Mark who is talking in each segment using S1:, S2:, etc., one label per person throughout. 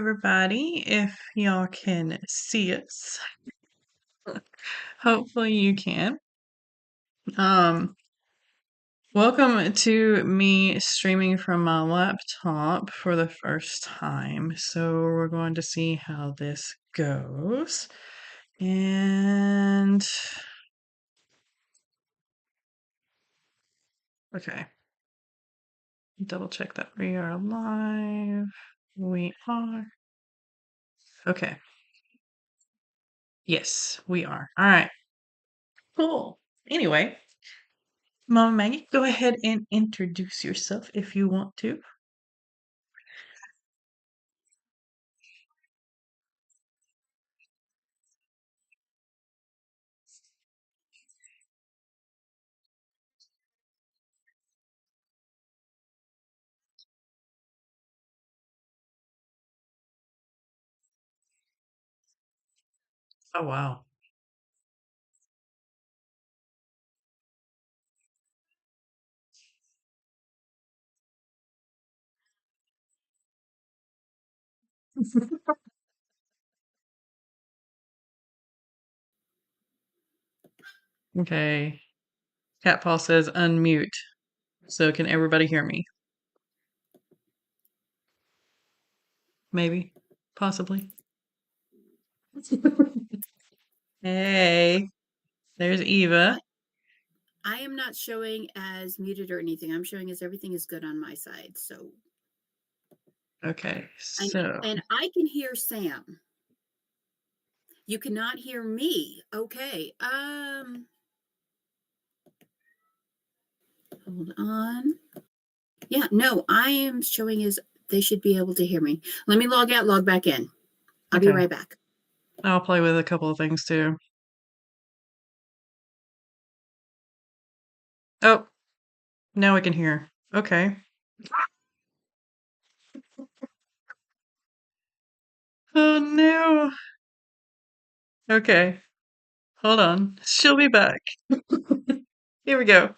S1: everybody. If y'all can see us, hopefully you can. Um, Welcome to me streaming from my laptop for the first time. So we're going to see how this goes. And okay, double check that we are live. We are. Okay. Yes, we are. All right. Cool. Anyway, Mama Maggie, go ahead and introduce yourself if you want to. Oh, wow. Okay. Cat Paul says unmute. So can everybody hear me? Maybe. Possibly. Hey, there's Eva.
S2: I am not showing as muted or anything. I'm showing as everything is good on my side. So
S1: Okay, so
S2: and I can hear Sam. You cannot hear me. Okay. Hold on. Yeah, no, I am showing as they should be able to hear me. Let me log out, log back in. I'll be
S1: okay.
S2: right back.
S1: I'll play with a couple of things too. Oh, now we can hear. Okay. Oh no. Okay. Hold on. She'll be back. Here we go.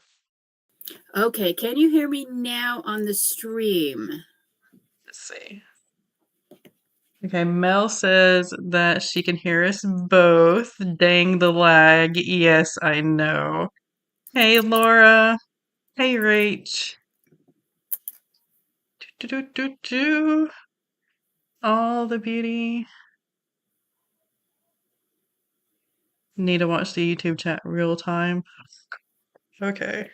S2: Okay, can you hear me now on the stream?
S1: Let's see. Okay, Mel says that she can hear us both. Dang the lag. Yes, I know. Hey, Laura. Hey, Rach. Do, do, do, do. All the beauty. Need to watch the YouTube chat real time. Okay.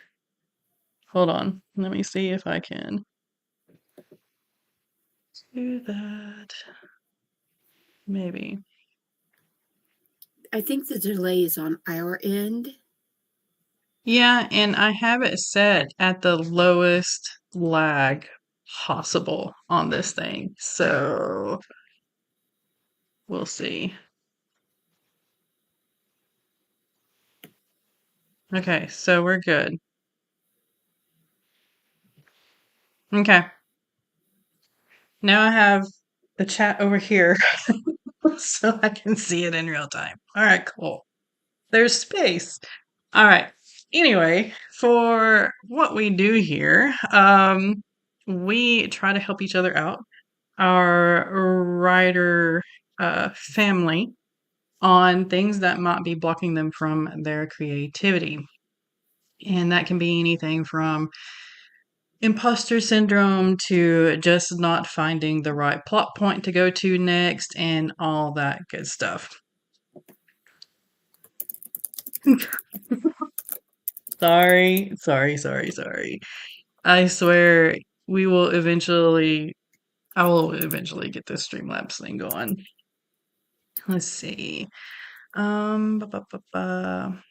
S1: Hold on. Let me see if I can do that. Maybe.
S2: I think the delay is on our end.
S1: Yeah, and I have it set at the lowest lag possible on this thing. So we'll see. Okay, so we're good. Okay. Now I have the chat over here so I can see it in real time. All right, cool. There's space. All right. Anyway, for what we do here, we try to help each other out, our writer family, on things that might be blocking them from their creativity. And that can be anything from imposter syndrome to just not finding the right plot point to go to next and all that good stuff. Sorry. I swear we will eventually I will eventually get this Streamlabs thing going. Let's see. Ba, ba, ba, ba.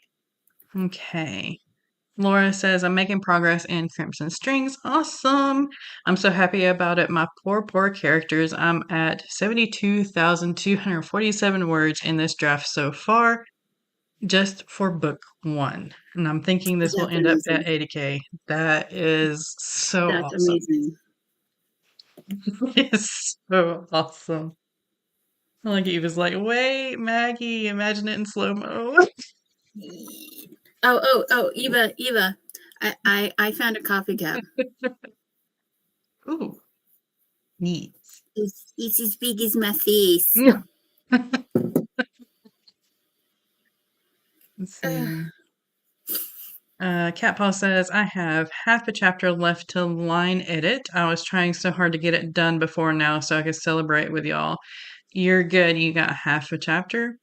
S1: Okay. Laura says, I'm making progress in Crimson Strings. Awesome. I'm so happy about it. My poor characters. I'm at 72,247 words in this draft so far, just for book one. And I'm thinking this will
S2: That's
S1: end up
S2: amazing.
S1: at 80K. That is so
S2: That's
S1: awesome.
S2: amazing.
S1: It's so awesome. Like Eva's like, wait, Maggie, imagine it in slow-mo.
S2: Oh, Eva. I found a coffee cup.
S1: Ooh, neat.
S2: It's as big as my face.
S1: Let's see. Cat Paw says, I have half a chapter left to line edit. I was trying so hard to get it done before now so I could celebrate with y'all. You're good. You got half a chapter.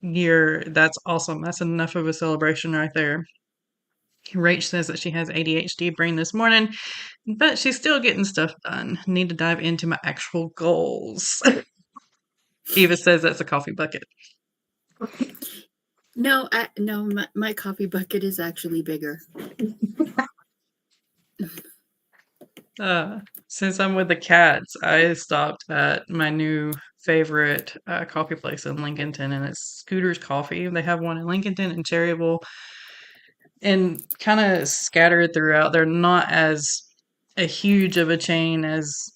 S1: That's awesome. That's enough of a celebration right there. Rach says that she has ADHD brain this morning, but she's still getting stuff done. Need to dive into my actual goals. Eva says that's a coffee bucket.
S2: No, my coffee bucket is actually bigger.
S1: Since I'm with the cats, I stopped at my new favorite coffee place in Lincolnton, and it's Scooter's Coffee. They have one in Lincolnton and Cherryville, and kind of scattered throughout. They're not as a huge of a chain as,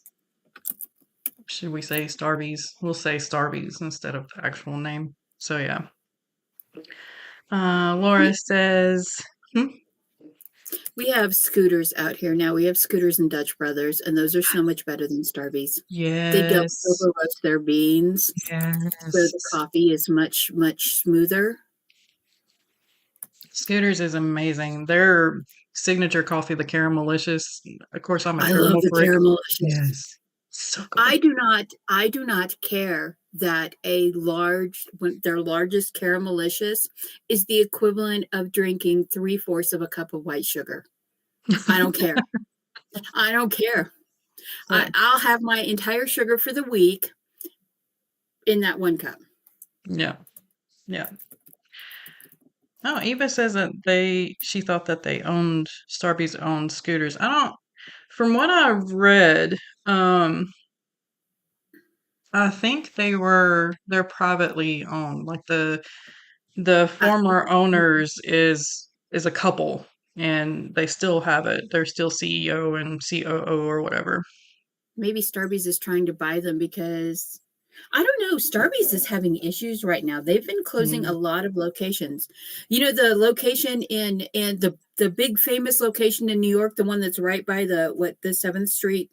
S1: should we say, Starbucks? We'll say Starbucks instead of the actual name. So yeah. Laura says, hmm?
S2: We have Scooters out here now. We have Scooters and Dutch Brothers, and those are so much better than Starbucks. They don't
S1: Yes,
S2: over roast their beans, so the
S1: yes.
S2: coffee is much, much smoother.
S1: Scooters is amazing. Their signature coffee, the Caramelicious. Of course, I'm a
S2: I love
S1: caramel
S2: the
S1: freak.
S2: Caramelicious.
S1: Yes, so good.
S2: I do not care that their largest Caramelicious is the equivalent of drinking 3/4 of a cup of white sugar. I don't care. I don't care. I'll have my entire sugar for the week in that one cup.
S1: Yeah, yeah. Oh, Eva says that she thought that Starbucks owned Scooters. I don't, from what I've read, I think they're privately owned. Like the
S2: Uh,
S1: former owners is a couple, and they still have it. They're still CEO and COO or whatever.
S2: Maybe Starbucks is trying to buy them because I don't know. Starbucks is having issues right now. They've been closing a
S1: Mm,
S2: lot of locations. You know, the location in the big famous location in New York, the one that's right by the 7th Street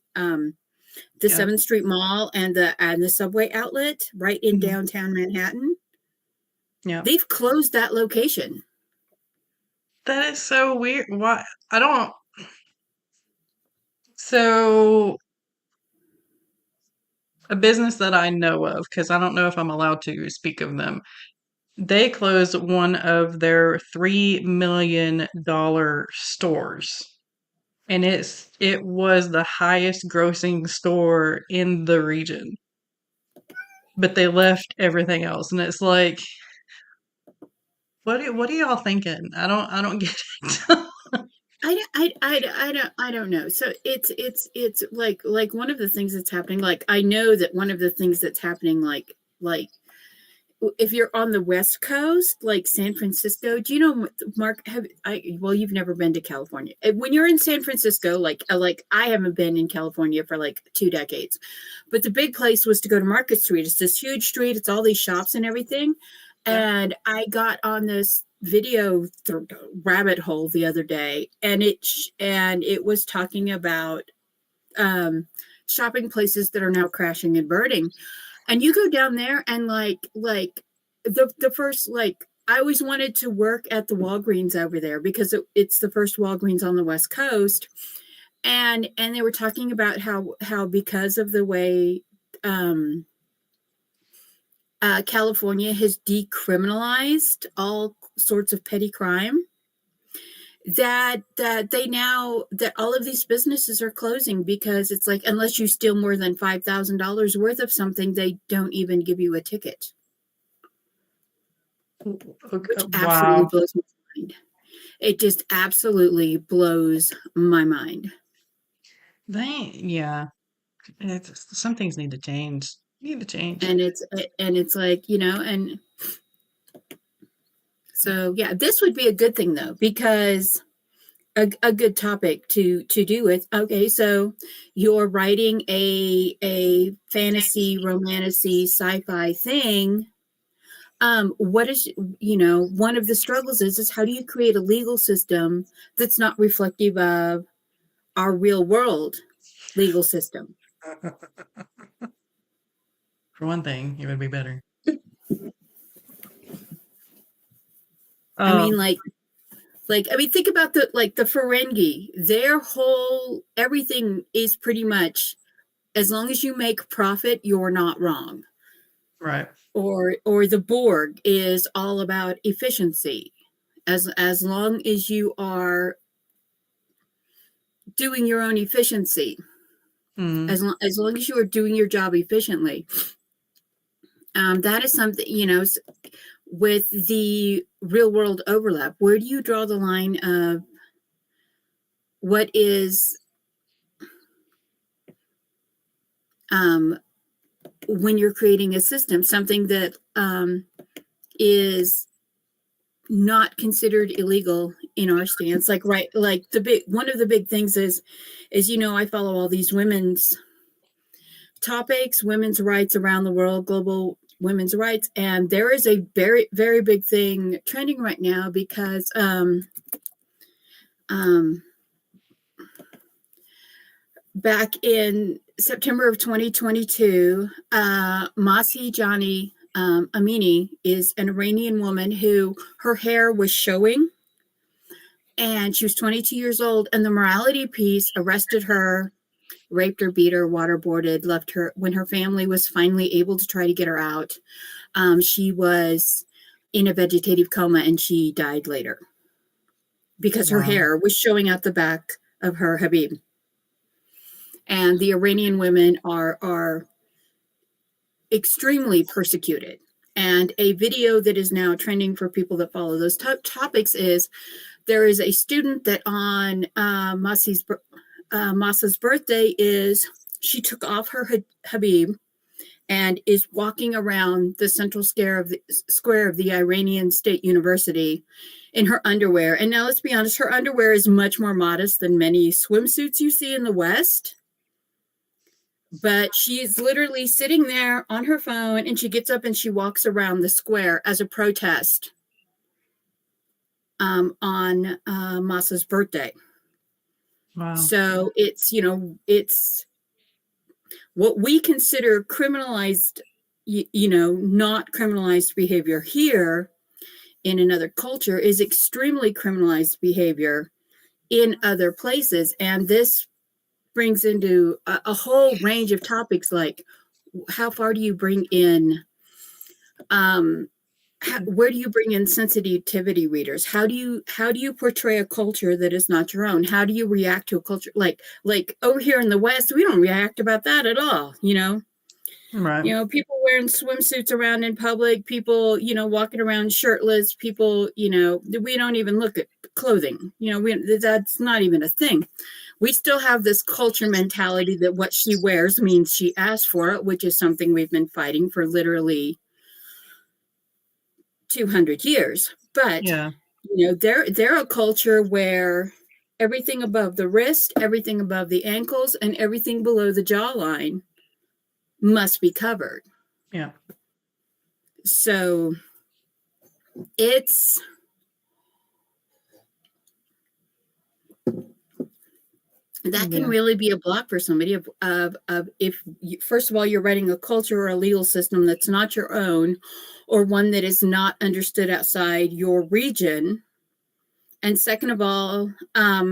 S2: the
S1: yeah.
S2: 7th Street Mall and the Subway outlet right in
S1: Mhm.
S2: downtown Manhattan.
S1: Yeah.
S2: They've closed that location.
S1: That is so weird. Why? I don't. So, a business that I know of, because I don't know if I'm allowed to speak of them, they closed one of their $3 million stores. And it was the highest grossing store in the region. But they left everything else. And it's like, what are y'all thinking? I don't get it.
S2: I don't know. So it's like one of the things that's happening. Like I know that one of the things that's happening, like if you're on the West Coast, like San Francisco, do you know, Mark? Well, you've never been to California. When you're in San Francisco, like I haven't been in California for like 2 decades, but the big place was to go to Market Street. It's this huge street. It's all these shops and everything.
S1: Yeah.
S2: And I got on this video rabbit hole the other day, and it was talking about um, shopping places that are now crashing and burning. And you go down there and like the first, like I always wanted to work at the Walgreens over there because it's the first Walgreens on the West Coast. And they were talking about how because of the way California has decriminalized all sorts of petty crime, that all of these businesses are closing because it's like, unless you steal more than $5,000 worth of something, they don't even give you a ticket, which absolutely
S1: Wow.
S2: blows my mind. It just absolutely blows my mind.
S1: Yeah. Some things need to change. Need to change.
S2: And it's like, and so yeah, this would be a good thing though, because a good topic to do with. Okay, so you're writing a fantasy, romantasy, sci-fi thing. What is, one of the struggles is how do you create a legal system that's not reflective of our real world legal system?
S1: For one thing, it would be better.
S2: I mean,
S1: Um,
S2: think about the Ferengi. Their whole everything is pretty much, as long as you make profit, you're not wrong.
S1: right.
S2: Or the Borg is all about efficiency. As long as you are doing your own efficiency,
S1: Mm,
S2: as long as you are doing your job efficiently, that is something, with the real world overlap. Where do you draw the line of what is, um, when you're creating a system, something that is not considered illegal in our stance? Like, right, like one of the big things is, I follow all these women's topics, women's rights around the world, global women's rights, and there is a very, very big thing trending right now because um, back in September of 2022, Masi Jani Amini is an Iranian woman who her hair was showing, and she was 22 years old, and the morality police arrested her, raped her, beat her, waterboarded, left her. When her family was finally able to try to get her out, she was in a vegetative coma and she died later because her
S1: wow.
S2: hair was showing out the back of her habib. And the Iranian women are extremely persecuted. And a video that is now trending for people that follow those topics is, there is a student that on Masa's birthday she took off her habib and is walking around the central square of the Iranian State University in her underwear. And now let's be honest, her underwear is much more modest than many swimsuits you see in the West. But she is literally sitting there on her phone, and she gets up and she walks around the square as a protest on Masa's birthday.
S1: Wow.
S2: So it's what we consider criminalized, not criminalized behavior here in another culture is extremely criminalized behavior in other places. And this brings into a whole range of topics, like how far do you bring in, where do you bring in sensitivity readers? How do you portray a culture that is not your own? How do you react to a culture like over here in the West? We don't react about that at all.
S1: Right.
S2: People wearing swimsuits around in public, people, walking around shirtless, people, we don't even look at clothing. That's not even a thing. We still have this culture mentality that what she wears means she asked for it, which is something we've been fighting for literally 200 years. But,
S1: Yeah.
S2: they're a culture where everything above the wrist, everything above the ankles, and everything below the jawline must be covered.
S1: Yeah.
S2: So it's that can
S1: Yeah.
S2: really be a block for somebody of if you, first of all, you're writing a culture or a legal system that's not your own, or one that is not understood outside your region. And second of all, how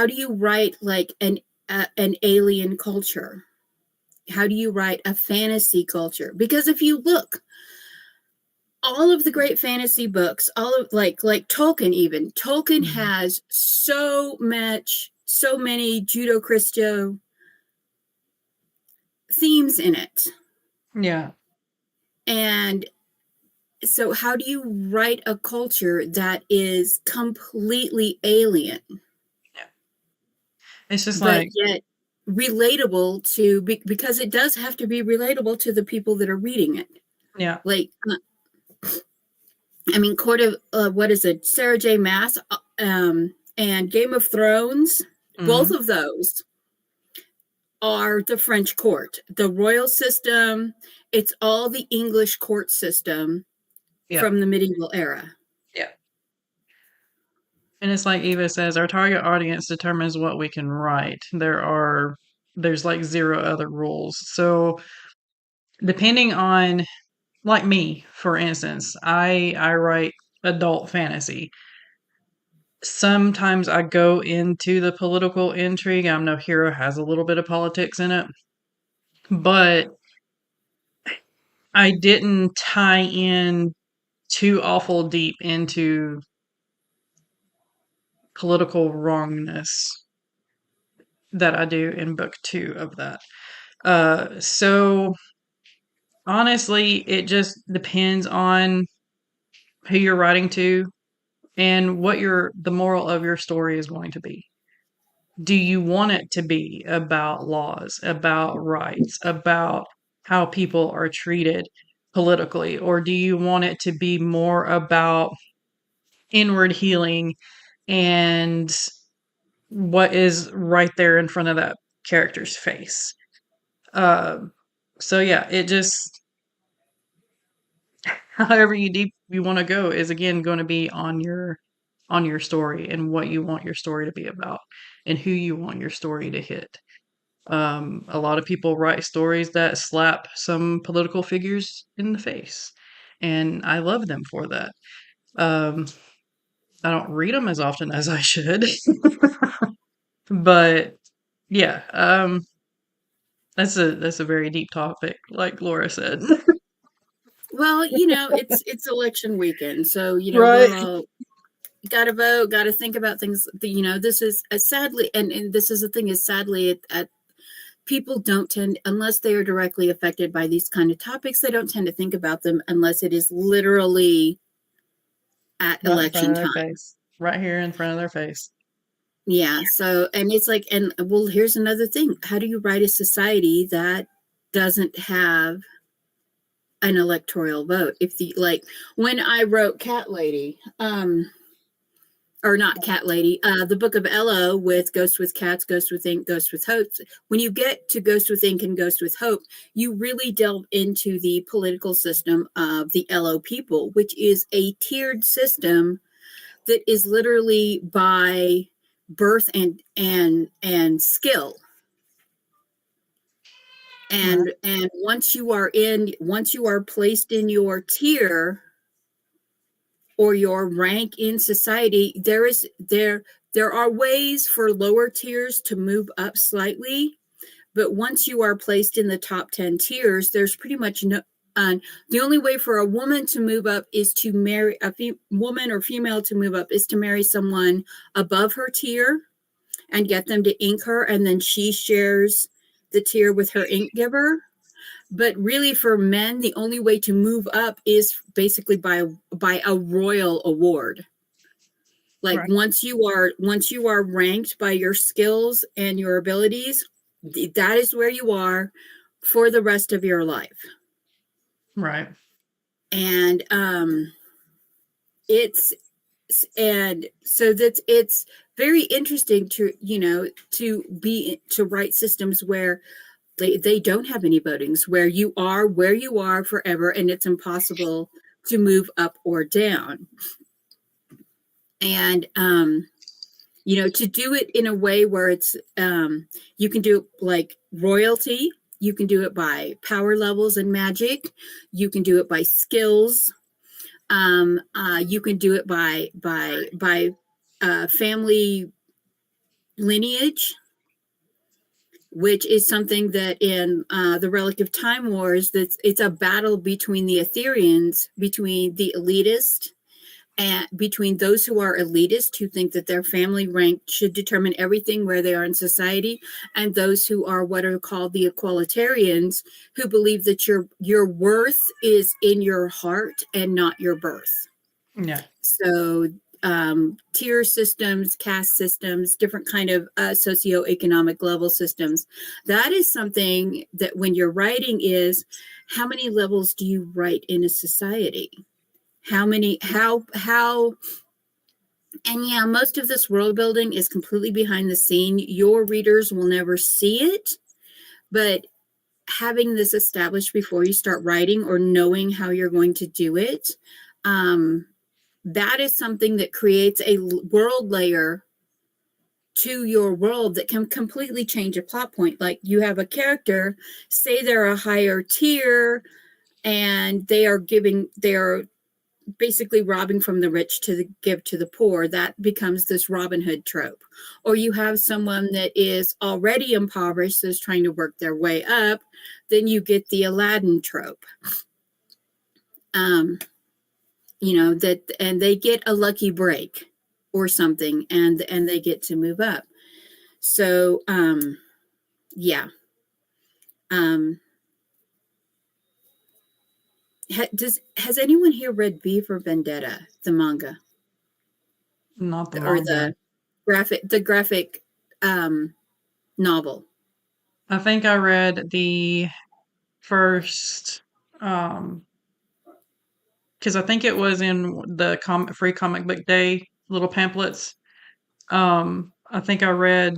S2: do you write like an alien culture? How do you write a fantasy culture? Because if you look, all of the great fantasy books, all of like Tolkien, even Tolkien
S1: Mhm.
S2: has so many Judo-Christo themes in it.
S1: Yeah.
S2: And so how do you write a culture that is completely alien,
S1: Yeah. It's just
S2: but
S1: like,
S2: yet relatable to, because it does have to be relatable to the people that are reading it.
S1: yeah.
S2: Like, Court of, what is it? Sarah J. Maas, and Game of Thrones, both
S1: Hmm.
S2: of those are the French court. The royal system, it's all the English court system
S1: Yeah.
S2: from the medieval era.
S1: Yeah. And it's like Eva says, our target audience determines what we can write. There are there's like zero other rules. So depending on, like me, for instance, I write adult fantasy. Sometimes I go into the political intrigue. I know Hero has a little bit of politics in it, but I didn't tie in too awful deep into political wrongness that I do in book 2 of that. So honestly, it just depends on who you're writing to and what the moral of your story is going to be. Do you want it to be about laws, about rights, about how people are treated politically, or do you want it to be more about inward healing and what is right there in front of that character's face? So yeah, it just, however deep you want to go is again going to be on your story and what you want your story to be about and who you want your story to hit. A lot of people write stories that slap some political figures in the face, and I love them for that. Um, I don't read them as often as I should, but yeah, that's a very deep topic, like Laura said.
S2: Well, it's election weekend, so
S1: Right.
S2: we're all got to vote, got to think about things. This is sadly, and this is the thing is sadly, people don't tend, unless they are directly affected by these kind of topics, they don't tend to think about them unless it is literally at
S1: Right in front
S2: election
S1: of their
S2: time.
S1: face. Right here in front of their face.
S2: Yeah. So, and it's like, and well, here's another thing. How do you write a society that doesn't have an electoral vote? If like when I wrote Cat Lady, or not Cat Lady, the Book of Elo with Ghost with Cats, Ghost with Ink, Ghost with Hope. When you get to Ghost with Ink and Ghost with Hope, you really delve into the political system of the Elo people, which is a tiered system that is literally by birth and skill.
S1: Right.
S2: And once you are placed in your tier or your rank in society, there are ways for lower tiers to move up slightly, but once you are placed in the top 10 tiers, there's pretty much no the only way for a woman to move up is to marry woman or female to move up is to marry someone above her tier and get them to ink her, and then she shares the tier with her ink giver. But really, for men, the only way to move up is basically by a royal award. Like
S1: Right.
S2: once you are ranked by your skills and your abilities, that is where you are for the rest of your life.
S1: Right.
S2: And it's and so it's very interesting to to write systems where they don't have any votings, where you are forever, and it's impossible to move up or down. And to do it in a way where it's you can do it like royalty, you can do it by power levels and magic, you can do it by skills, you can do it by family lineage, which is something that in the Relic of Time Wars, it's a battle between the Ethereans, between the elitist, and between those who are elitist, who think that their family rank should determine everything where they are in society, and those who are what are called the equalitarians, who believe that your worth is in your heart and not your birth.
S1: Yeah.
S2: So tier systems, caste systems, different kind of socioeconomic level systems. That is something that when you're writing is, how many levels do you write in a society? How and yeah, most of this world building is completely behind the scene. Your readers will never see it, but having this established before you start writing or knowing how you're going to do it, that is something that creates a world layer to your world that can completely change a plot point. Like you have a character, say they're a higher tier, and they are basically robbing from the rich to give to the poor. That becomes this Robin Hood trope. Or you have someone that is already impoverished, so is trying to work their way up, then you get the Aladdin trope. That, and they get a lucky break or something, and they get to move up. So yeah. Has anyone here read V for Vendetta, the manga?
S1: Not the
S2: Or
S1: manga.
S2: the graphic novel?
S1: I think I read the first, because I think it was in the free comic book day little pamphlets. I think I read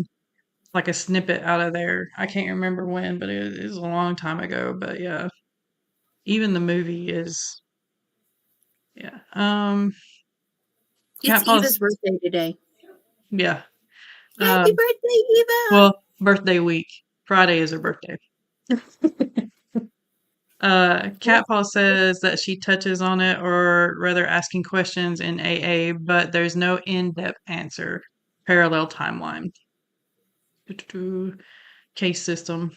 S1: like a snippet out of there. I can't remember when, but it was a long time ago. But yeah, even the movie is, yeah.
S2: It's
S1: Cat
S2: Eva's
S1: Paws,
S2: birthday today.
S1: yeah.
S2: Happy birthday, Eva!
S1: Well, birthday week. Friday is her birthday. Cat Paw says that she touches on it, or rather asking questions in AA, but there's no in-depth answer. Parallel timeline. Case system.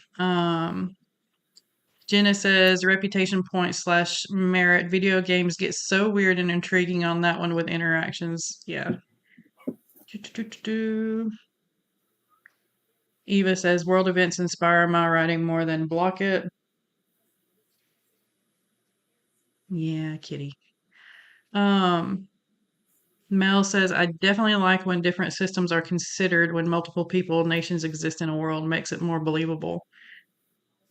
S1: Jenna says reputation point / merit. Video games get so weird and intriguing on that one with interactions. Yeah. Eva says world events inspire my writing more than block it. Yeah, kitty. Mel says I definitely like when different systems are considered when multiple people, nations exist in a world, makes it more believable.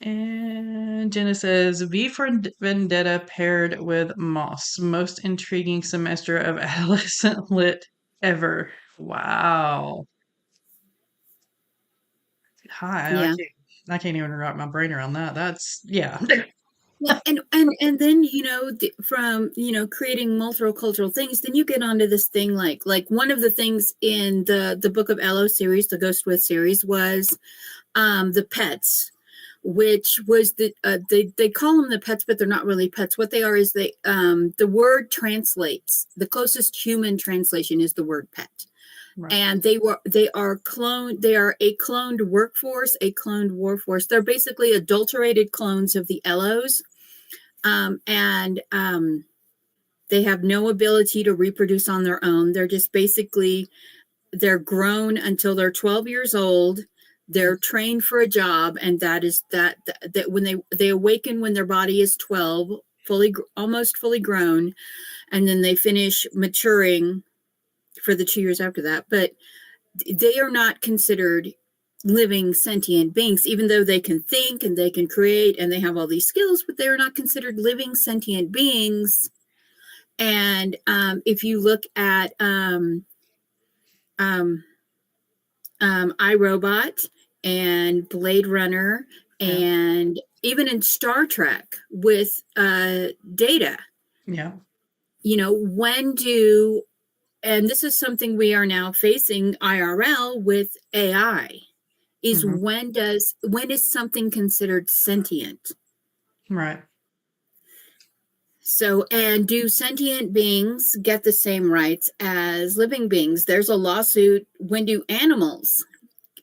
S1: And Jenna says V for Vendetta paired with Moss. Most intriguing semester of adolescent lit ever. Wow. Hi,
S2: Yeah.
S1: I can't even wrap my brain around that. That's yeah.
S2: Yeah, and then from creating multicultural things, then you get onto this thing like one of the things in the Book of Elo series, the Ghost With series, was the pets, which was they call them the pets, but they're not really pets. What they are is the word translates, the closest human translation is the word pet.
S1: Right.
S2: And they are a cloned workforce, a cloned warforce. They're basically adulterated clones of the Elos. They have no ability to reproduce on their own. They're just basically, they're grown until they're 12 years old. They're trained for a job, and that when they awaken when their body is 12, almost fully grown, and then they finish maturing for the 2 years after that. But they are not considered living sentient beings, even though they can think and they can create and they have all these skills, but they are not considered living sentient beings. And if you look at iRobot and Blade Runner,
S1: Yeah.
S2: and even in Star Trek with Data,
S1: Yeah.
S2: and this is something we are now facing IRL with AI, is
S1: Hmm.
S2: when is something considered sentient?
S1: Right.
S2: So, and do sentient beings get the same rights as living beings? There's a lawsuit. When do animals,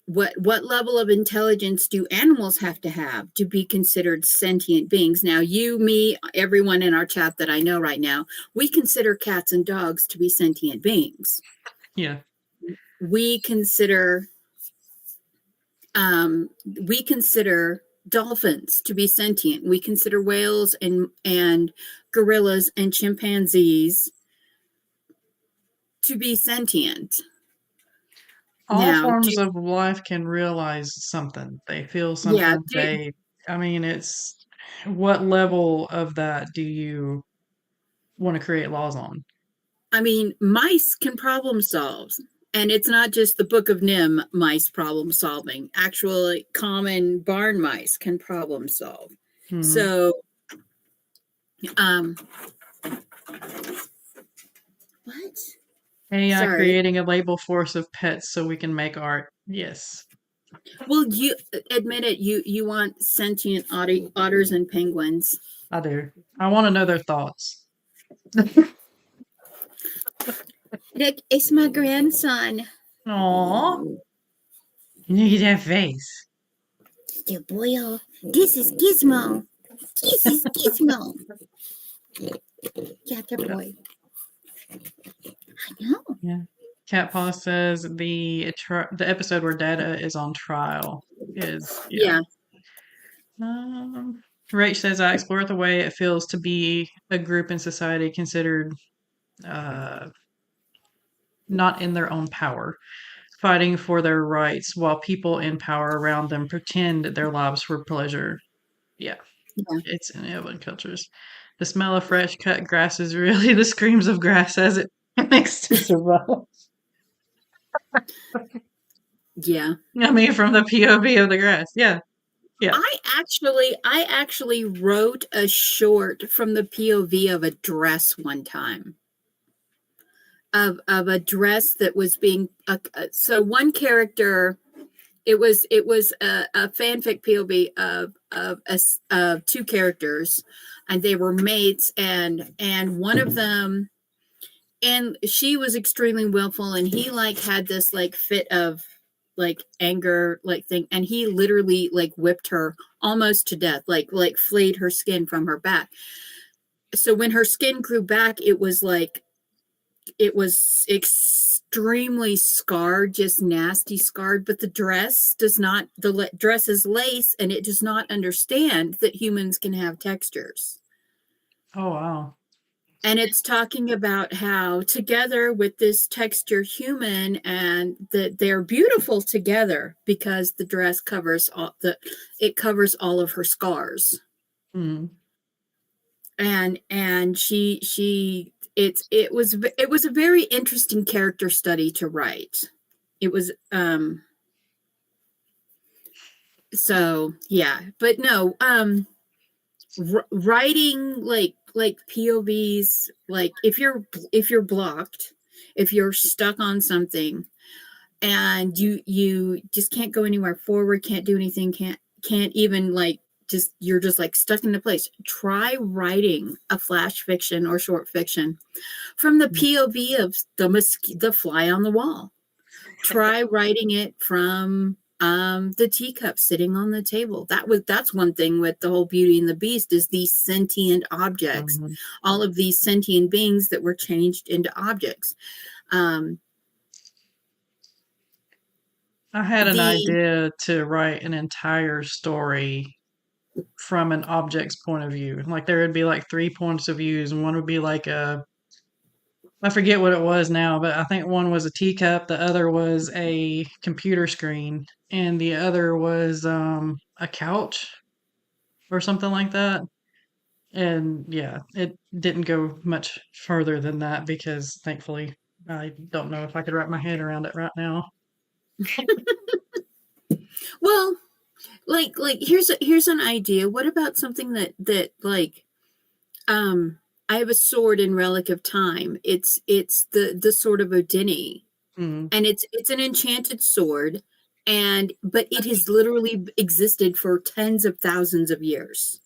S2: what level of intelligence do animals have to be considered sentient beings? Now, you, me, everyone in our chat that I know right now, we consider cats and dogs to be sentient beings.
S1: Yeah.
S2: We consider dolphins to be sentient. We consider whales and gorillas and chimpanzees to be sentient.
S1: All
S2: Now,
S1: forms of life can realize something. They feel
S2: yeah,
S1: something. I mean, it's what level of that do you want to create laws on?
S2: I mean, mice can problem solve. And it's not just the Book of Nim mice problem solving. Actually, common barn mice can problem solve.
S1: Hmm.
S2: So, what?
S1: AI
S2: Sorry.
S1: creating a label force of pets so we can make art. Yes,
S2: Well, you admit it. You want sentient otters and penguins.
S1: I do. I want to know their thoughts.
S2: Look, it's my grandson.
S1: Aww. Look at that face.
S2: The boy. This is Gizmo. This is Gizmo. Yeah, the boy. I know.
S1: Yeah. Cat Paw says the episode where Data is on trial is, yeah.
S2: Yeah.
S1: Rach says, I explore the way it feels to be a group in society considered uh, not in their own power, fighting for their rights while people in power around them pretend their lives for pleasure. Yeah,
S2: Yeah.
S1: it's in urban cultures. The smell of fresh cut grass is really the screams of grass as it makes to survive.
S2: Yeah.
S1: I mean, from the POV of the grass. Yeah. Yeah.
S2: I actually wrote a short from the POV of a dress one time. Of a dress that was being so one character, it was a fanfic POV of two characters, and they were mates, and one of them, and she was extremely willful, and he like had this like fit of like anger like thing, and he literally like whipped her almost to death, like flayed her skin from her back. So when her skin grew back, it was extremely scarred, just nasty scarred, but the dress does not, dress is lace, and it does not understand that humans can have textures.
S1: Oh, wow.
S2: And it's talking about how together with this texture human, and that they're beautiful together because the dress covers all of her scars.
S1: Mm.
S2: And it was a very interesting character study to write. It was so yeah, but no, writing like POVs, like if you're blocked, if you're stuck on something, and you just can't go anywhere forward, can't do anything, can't even like, just you're just like stuck in the place, try writing a flash fiction or short fiction from the POV of the fly on the wall. Try writing it from the teacup sitting on the table. That's one thing with the whole Beauty and the Beast, is these sentient objects,
S1: Mm-hmm.
S2: all of these sentient beings that were changed into objects.
S1: I had an idea to write an entire story from an object's point of view. Like there would be like three points of views, and one would be like I forget what it was now, but I think one was a teacup, the other was a computer screen, and the other was a couch or something like that. And yeah, it didn't go much further than that because thankfully I don't know if I could wrap my head around it right now.
S2: Well, like here's an idea. What about something that like I have a sword in Relic of Time. It's the sword of Odini,
S1: Mm.
S2: and it's an enchanted sword, and but it has literally existed for tens of thousands of years.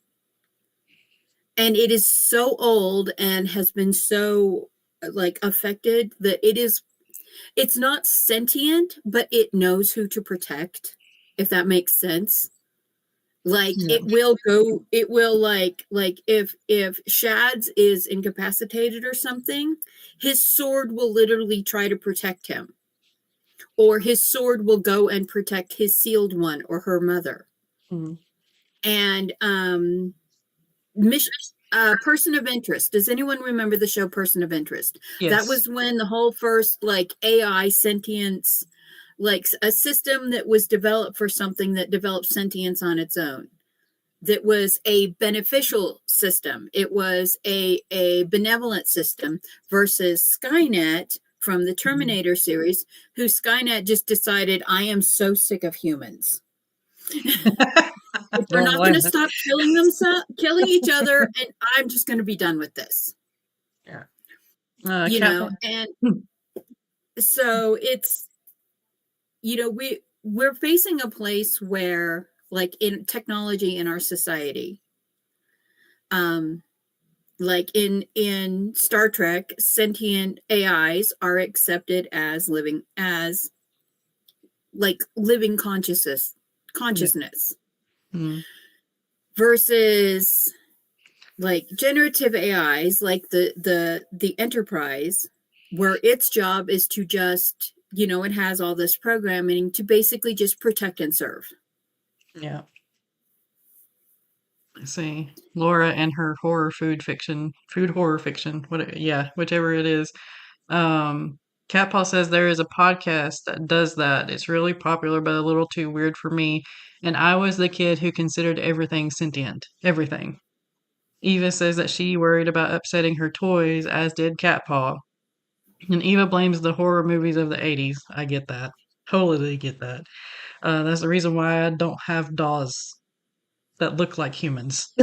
S2: And it is so old and has been so like affected that it's not sentient, but it knows who to protect, if that makes sense. Like
S1: Yeah.
S2: it will like if Shads is incapacitated or something, his sword will literally try to protect him, or his sword will go and protect his sealed one or her mother.
S1: Mm.
S2: And Person of Interest, does anyone remember the show Person of Interest? That
S1: Yes.
S2: was when the whole first like AI sentience, like a system that was developed for something that developed sentience on its own, that was a beneficial system. It was a benevolent system, versus Skynet from the Terminator series, who Skynet just decided, I am so sick of humans. They're
S1: Don't
S2: not going
S1: blame
S2: to
S1: them.
S2: stop killing each other, and I'm just going to be done with this.
S1: Yeah.
S2: You
S1: Cat
S2: know, and
S1: Hmm.
S2: So it's, we're facing a place where, like, in technology in our society, like in Star Trek, sentient AIs are accepted as living
S1: Yeah.
S2: consciousness,
S1: Mm.
S2: versus like generative AIs, like the Enterprise, where its job is to just, it has all this programming to basically just protect and serve.
S1: Yeah. I see. Laura and her food horror fiction, yeah, whichever it is. Um, Cat Paw says there is a podcast that does that. It's really popular, but a little too weird for me. And I was the kid who considered everything sentient. Everything. Eva says that she worried about upsetting her toys, as did Cat Paw. And Eva blames the horror movies of the 80s. I get that. Totally get that. That's the reason why I don't have dolls that look like humans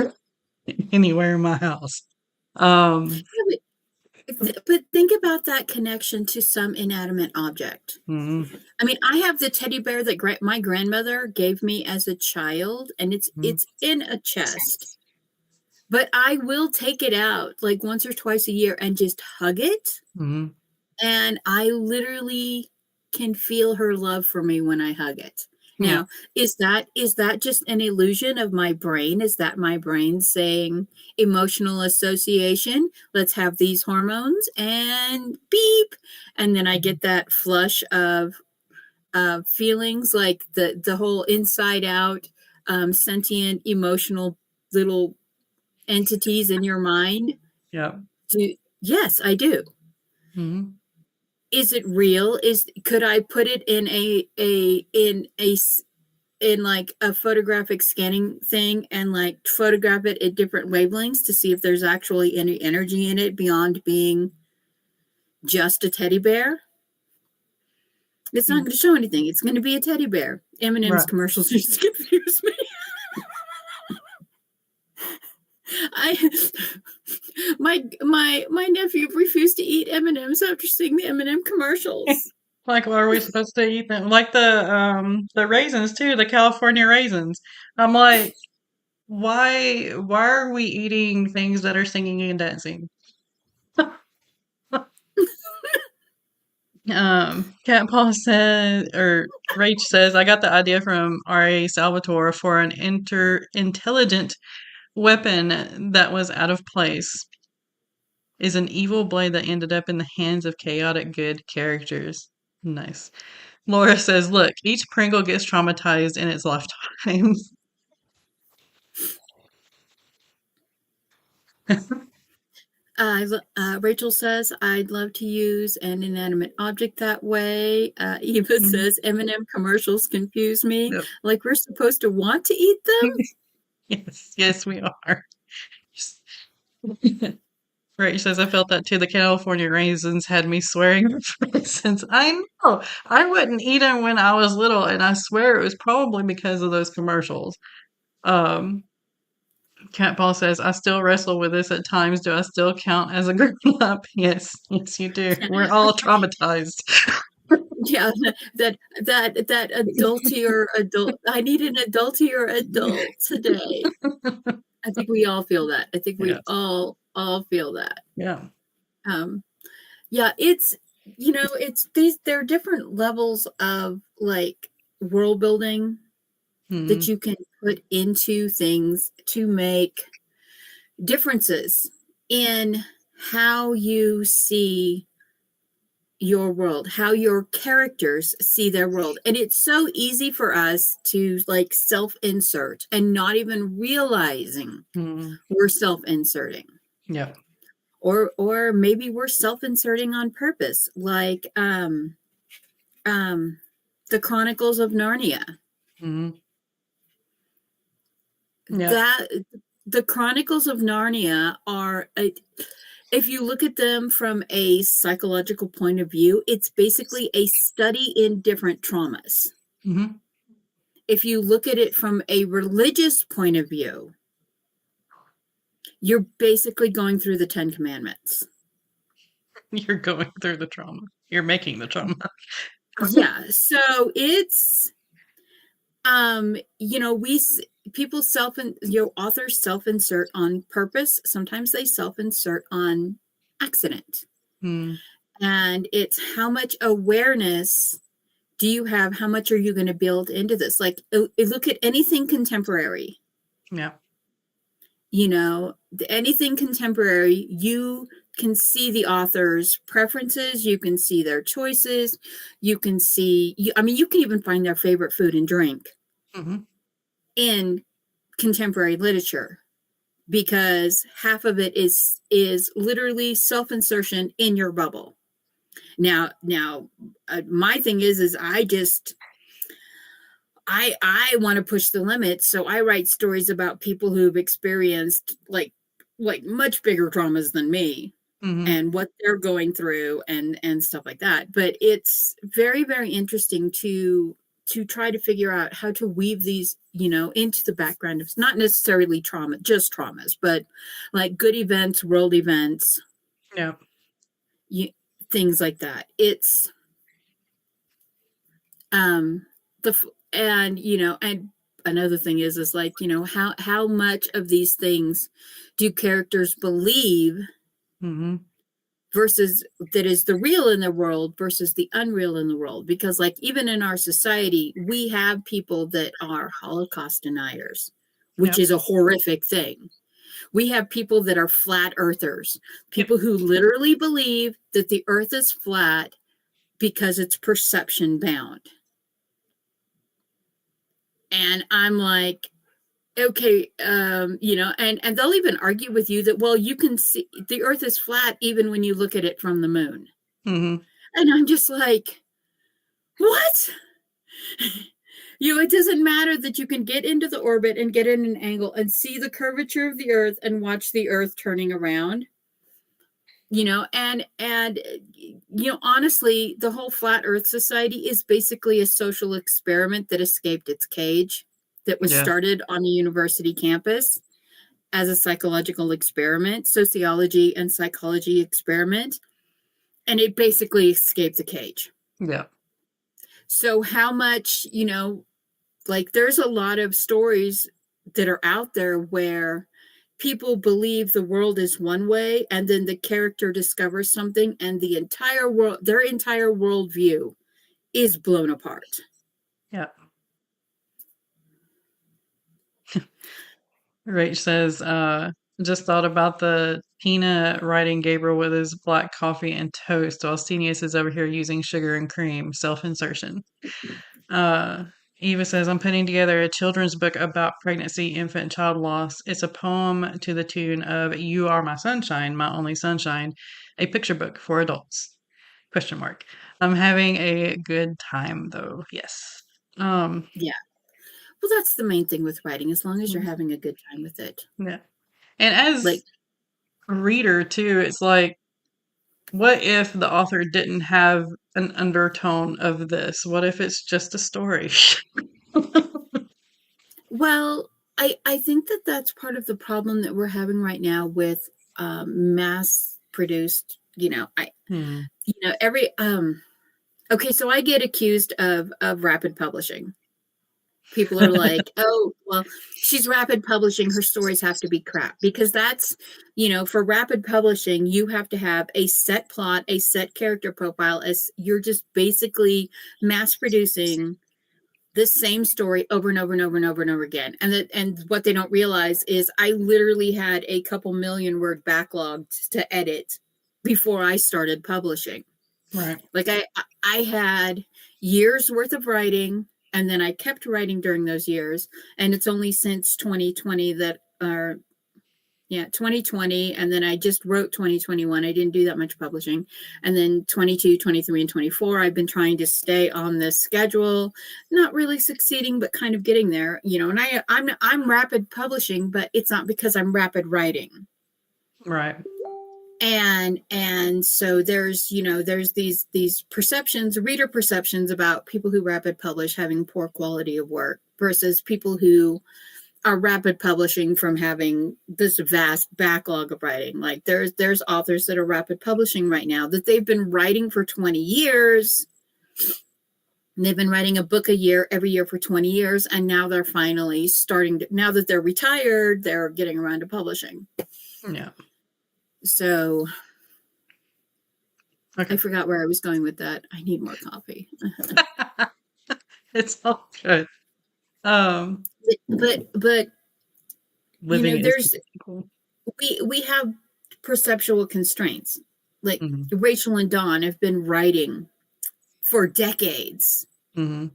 S1: anywhere in my house. Um,
S2: But think about that connection to some inanimate object.
S1: mm,
S2: I mean, I have the teddy bear that my grandmother gave me as a child, and it's
S1: mm,
S2: it's in a chest. But I will take it out like once or twice a year and just hug it,
S1: mm,
S2: and I literally can feel her love for me when I hug it.
S1: yeah,
S2: Now, is that just an illusion of my brain? Is that my brain saying emotional association? Let's have these hormones and beep, and then I get that flush of feelings, like the whole inside out, sentient emotional little entities in your mind.
S1: yeah.
S2: Yes, I do.
S1: Mm,
S2: Is it real? Could I put it in like a photographic scanning thing and like photograph it at different wavelengths to see if there's actually any energy in it beyond being just a teddy bear? It's not
S1: mm,
S2: going to show anything. It's going to be a teddy bear. M&M's
S1: right.
S2: commercials just confuse me. I my nephew refused to eat M&Ms after seeing the M&M commercials.
S1: Like, what are we supposed to eat them? Like the raisins too, the California raisins. I'm like, why are we eating things that are singing and dancing? Cat Paw said, or Rach says, I got the idea from R.A. Salvatore for an intelligent weapon that was out of place. Is an evil blade that ended up in the hands of chaotic good characters. Nice. Laura says, look, each Pringle gets traumatized in its lifetime.
S2: Rachel says, I'd love to use an inanimate object that way. Eva
S1: Mhm.
S2: says, M&M commercials confuse me.
S1: Yep.
S2: Like we're supposed to want to eat them?
S1: Yes, yes, we are. Rach says, I felt that too. The California raisins had me swearing since I know I wouldn't eat them when I was little, and I swear it was probably because of those commercials. Um, Cat Paul says, I still wrestle with this at times. Do I still count as a grown up? Yes, yes, you do. We're all traumatized.
S2: Yeah, that adultier adult. I need an adultier adult today. I think we all feel that. I think we
S1: Yes.
S2: all feel that.
S1: Yeah.
S2: Um, yeah, it's these, there are different levels of like world building that
S1: Mm,
S2: you can put into things to make differences in how you see your world, how your characters see their world. And it's so easy for us to like self-insert and not even realizing
S1: mm,
S2: we're self-inserting.
S1: yeah.
S2: Or maybe we're self-inserting on purpose, like um the Chronicles of Narnia.
S1: Mm, yeah.
S2: That the Chronicles of Narnia are if you look at them from a psychological point of view, it's basically a study in different traumas.
S1: Hmm.
S2: If you look at it from a religious point of view, you're basically going through the 10 Commandments.
S1: You're going through the trauma. You're making the trauma.
S2: Yeah. So it's, we people authors self-insert on purpose. Sometimes they self-insert on accident.
S1: Hmm.
S2: And it's how much awareness do you have? How much are you going to build into this? Like, look at anything contemporary.
S1: Yeah.
S2: Anything contemporary, you can see the author's preferences, you can see their choices, you can see, you can even find their favorite food and drink in contemporary literature, because half of it is literally self-insertion in your bubble. Now, my thing is I want to push the limits, so I write stories about people who've experienced like much bigger traumas than me, and what they're going through and stuff like that. But it's very, very interesting to try to figure out how to weave these, into the background of not necessarily trauma, just traumas, but like good events, world events,
S1: Yeah.
S2: things like that. It's and another thing is like, how much of these things do characters believe versus that is the real in the world versus the unreal in the world? Because like even in our society, we have people that are Holocaust deniers, which is a horrific thing. We have people that are flat earthers, people who literally believe that the earth is flat because it's perception bound. And I'm like, okay, and they'll even argue with you that, well, you can see the earth is flat even when you look at it from the moon. And I'm just like, what? It doesn't matter that you can get into the orbit and get in an angle and see the curvature of the earth and watch the earth turning around. And honestly, the whole Flat Earth Society is basically a social experiment that escaped its cage, that was started on a university campus as a psychological experiment, sociology and psychology experiment. And it basically escaped the cage.
S1: Yeah.
S2: So how much, like there's a lot of stories that are out there where people believe the world is one way, and then the character discovers something and the entire world, their entire worldview is blown apart.
S1: Yeah. Rach says, just thought about the Tina writing Gabriel with his black coffee and toast while Stenius is over here using sugar and cream, self-insertion. Eva says, I'm putting together a children's book about pregnancy, infant, and child loss. It's a poem to the tune of You Are My Sunshine, My Only Sunshine, a picture book for adults. Question mark. I'm having a good time though. Yes.
S2: Yeah. Well, that's the main thing with writing, as long as you're having a good time with it.
S1: Yeah. And as
S2: like
S1: a reader too, it's like, what if the author didn't have an undertone of this? What if it's just a story?
S2: Well, I think that that's part of the problem that we're having right now with mass produced, every okay, so I get accused of rapid publishing. People are like, oh, well, she's rapid publishing, her stories have to be crap, because that's, for rapid publishing, you have to have a set plot, a set character profile, as you're just basically mass producing this same story over and over and over and over and over again. And what they don't realize is I literally had a couple million word backlog to edit before I started publishing.
S1: Right.
S2: Like I had years worth of writing, and then I kept writing during those years. And it's only since 2020 that 2020. And then I just wrote 2021. I didn't do that much publishing. And then 22, 23, and 24, I've been trying to stay on this schedule, not really succeeding, but kind of getting there, and I'm rapid publishing, but it's not because I'm rapid writing.
S1: Right.
S2: And so there's these perceptions, reader perceptions, about people who rapid publish having poor quality of work versus people who are rapid publishing from having this vast backlog of writing. Like there's authors that are rapid publishing right now that they've been writing for 20 years. They've been writing a book a year every year for 20 years, and now they're finally starting to, now that they're retired, they're getting around to publishing.
S1: Yeah.
S2: So
S1: Okay.
S2: I forgot where I was going with that. I need more coffee.
S1: It's all good.
S2: But
S1: Living is
S2: there's
S1: cool.
S2: we have perceptual constraints. Like
S1: Mm-hmm.
S2: Rachel and Dawn have been writing for decades,
S1: Mm-hmm.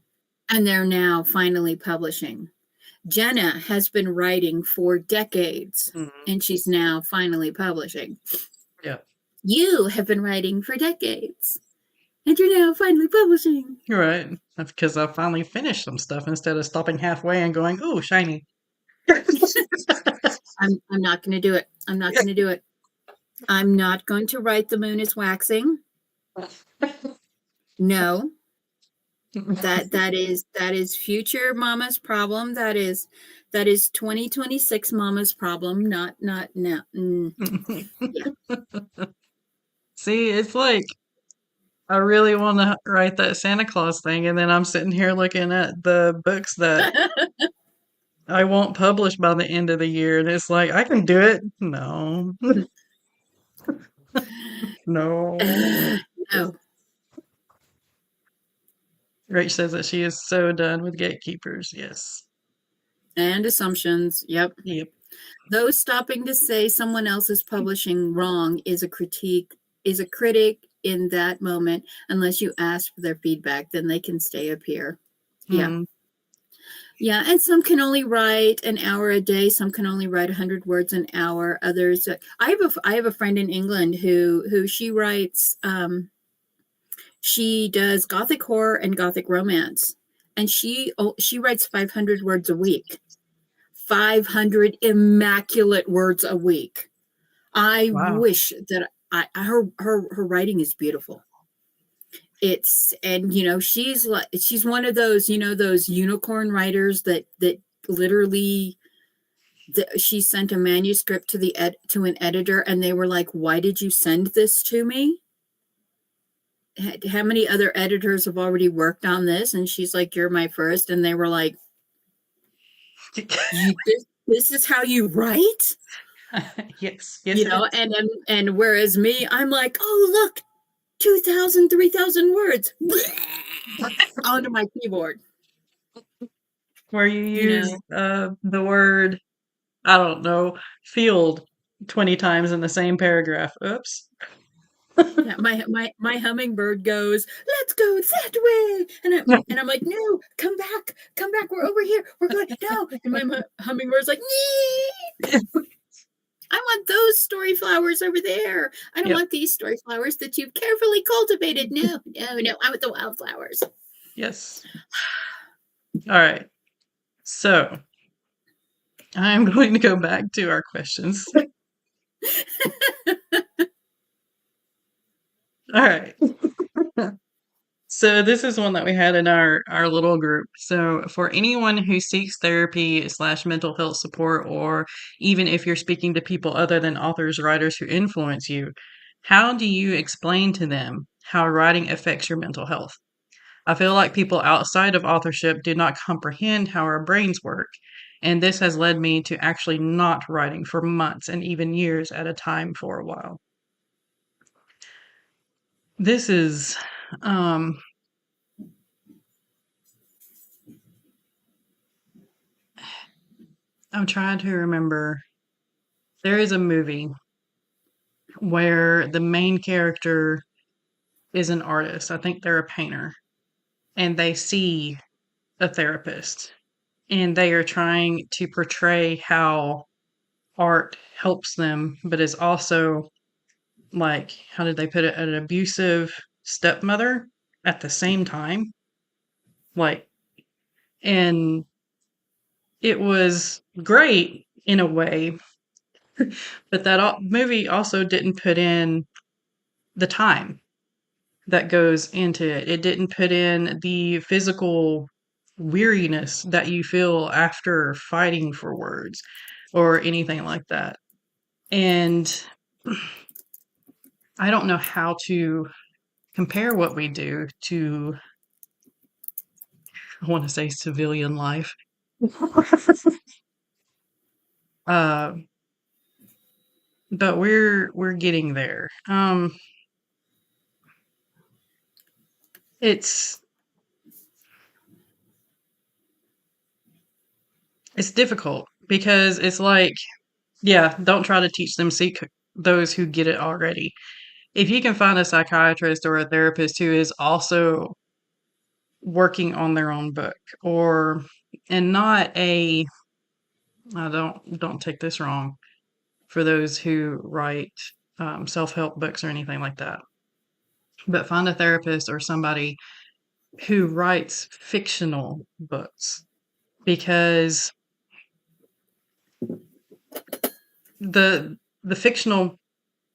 S2: and they're now finally publishing. Jenna has been writing for decades,
S1: Mm-hmm.
S2: and she's now finally publishing.
S1: Yeah.
S2: You have been writing for decades, and you're now finally publishing.
S1: You're right. That's because I finally finished some stuff instead of stopping halfway and going, "Ooh, shiny."
S2: I'm not going to do it. I'm not going to do it. I'm not going to write The Moon is Waxing. No. That is future mama's problem. That is 2026 mama's problem, not now. Yeah.
S1: See, it's like I really want to write that Santa Claus thing, and then I'm sitting here looking at the books that I won't publish by the end of the year, and it's like I can do it. No, no.
S2: No.
S1: Rach says that she is so done with gatekeepers. Yes.
S2: And assumptions. Yep.
S1: Yep.
S2: Those stopping to say someone else is publishing wrong is a critic in that moment. Unless you ask for their feedback, then they can stay up here. Yeah.
S1: Mm.
S2: Yeah, and some can only write an hour a day. Some can only write 100 words an hour. Others, I have a friend in England who she writes. She does gothic horror and gothic romance, and she writes 500 words a week. 500 immaculate words a week. I
S1: Wow.
S2: wish that her writing is beautiful. It's, and she's one of those those unicorn writers that literally she sent a manuscript to an editor, and they were like, "Why did you send this to me? How many other editors have already worked on this?" And she's like, "You're my first." And they were like, this is how you write?
S1: Yes. Yes.
S2: And whereas me, I'm like, "Oh, look, 2,000, 3,000 words onto my keyboard."
S1: Where you use the word, I don't know, field 20 times in the same paragraph. Oops.
S2: Yeah, my hummingbird goes, "Let's go that way," and I'm like, "No, come back, we're over here, we're going, no." And my hummingbird's like, "Nee." I want those story flowers over there. I don't want these story flowers that you've carefully cultivated. No, I want the wildflowers.
S1: Yes. All right. So I'm going to go back to our questions. All right. So this is one that we had in our little group. So for anyone who seeks therapy / mental health support, or even if you're speaking to people other than authors, writers who influence you, how do you explain to them how writing affects your mental health? I feel like people outside of authorship do not comprehend how our brains work, and this has led me to actually not writing for months and even years at a time for a while. This is I'm trying to remember. There is a movie where the main character is an artist. I think they're a painter, and they see a therapist, and they are trying to portray how art helps them, but is also, like, how did they put it, an abusive stepmother at the same time. Like, and it was great in a way, but that movie also didn't put in the time that goes into it. It didn't put in the physical weariness that you feel after fighting for words or anything like that. And I don't know how to compare what we do to, I want to say, civilian life. uh, but we're getting there. It's it's difficult because it's like, yeah, don't try to teach them, seek those who get it already. If you can find a psychiatrist or a therapist who is also working on their own book, or and not a, I don't take this wrong, for those who write self-help books or anything like that, but find a therapist or somebody who writes fictional books, because the fictional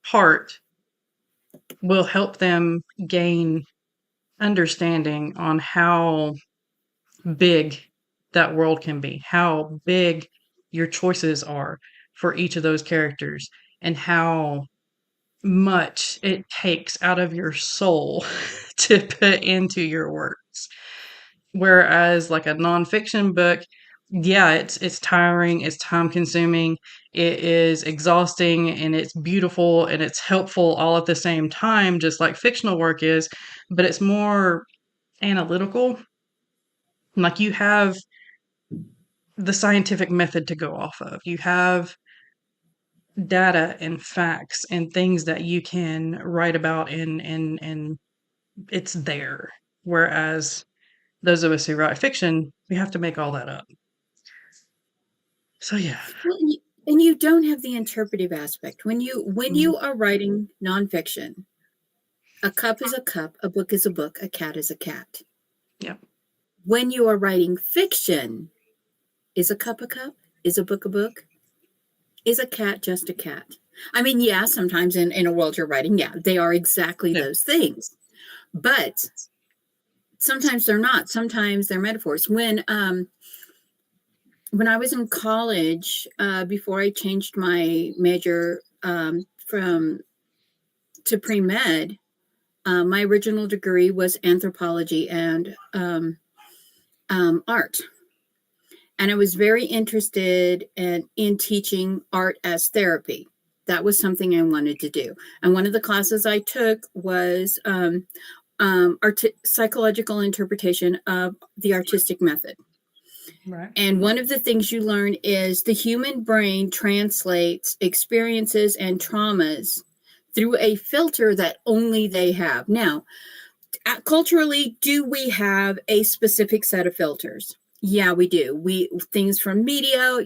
S1: part will help them gain understanding on how big that world can be, how big your choices are for each of those characters, and how much it takes out of your soul to put into your works. Whereas like a nonfiction book, yeah, it's tiring, it's time consuming, it is exhausting, and it's beautiful and it's helpful all at the same time, just like fictional work is, but it's more analytical. Like you have the scientific method to go off of. You have data and facts and things that you can write about, and it's there. Whereas those of us who write fiction, we have to make all that up. So yeah.
S2: Well, and you don't have the interpretive aspect when you are writing nonfiction. A cup is a cup, a book is a book, a cat is a cat.
S1: Yeah.
S2: When you are writing fiction, is a cup a cup? Is a book a book? Is a cat just a cat? I mean, yeah, sometimes in a world you're writing, yeah, they are exactly
S1: Yeah.
S2: those things. But sometimes they're not. Sometimes they're metaphors. When I was in college, before I changed my major from to pre-med, my original degree was anthropology and art. And I was very interested in teaching art as therapy. That was something I wanted to do. And one of the classes I took was psychological interpretation of the artistic method.
S1: Right.
S2: And one of the things you learn is the human brain translates experiences and traumas through a filter that only they have. Now, culturally, do we have a specific set of filters? Yeah, we do. Things from media,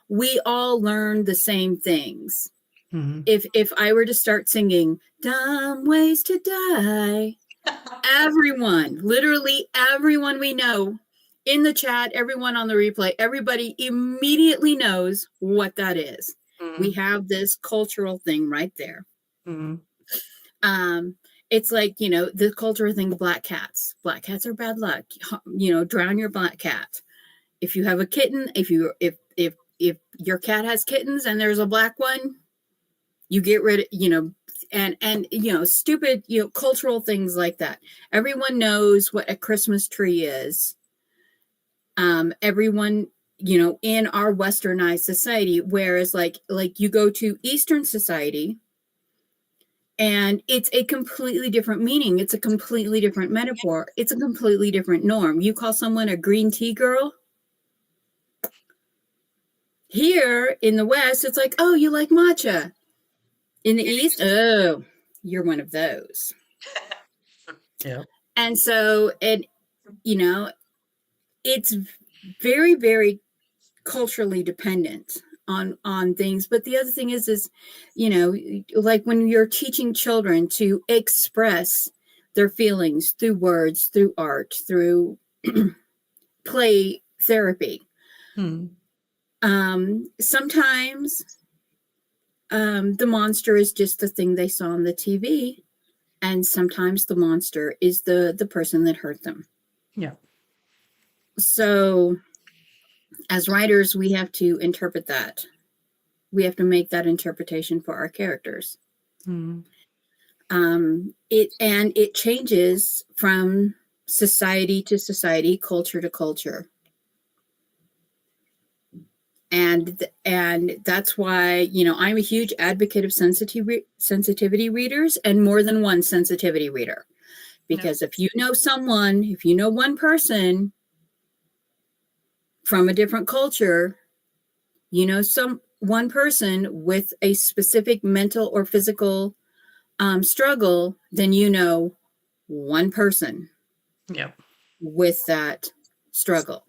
S2: we all learn the same things.
S1: Mm-hmm.
S2: If I were to start singing "Dumb Ways to Die," everyone, literally everyone we know in the chat, everyone on the replay, everybody immediately knows what that is.
S1: Mm-hmm.
S2: We have this cultural thing right there.
S1: Mm-hmm.
S2: It's like, the cultural thing, black cats. Black cats are bad luck. Drown your black cat. If you have a kitten, if your cat has kittens and there's a black one, you get rid of, and stupid, cultural things like that. Everyone knows what a Christmas tree is. Everyone, in our westernized society, whereas like you go to Eastern society, and it's a completely different meaning. It's a completely different metaphor. It's a completely different norm. You call someone a green tea girl. Here in the West, it's like, oh, you like matcha. In the East, oh, you're one of those.
S1: Yeah.
S2: And so, it's very, very culturally dependent on things. But the other thing is like when you're teaching children to express their feelings through words, through art, through play therapy. Sometimes the monster is just the thing they saw on the TV, and sometimes the monster is the person that hurt them.
S1: Yeah.
S2: So as writers, we have to interpret that. We have to make that interpretation for our characters.
S1: Mm.
S2: It changes from society to society, culture to culture. And that's why, you know, I'm a huge advocate of sensitivity readers and more than one sensitivity reader. Because if you know someone, if you know one person from a different culture, you know one person with a specific mental or physical struggle, then you know one person
S1: Yep.
S2: with that struggle.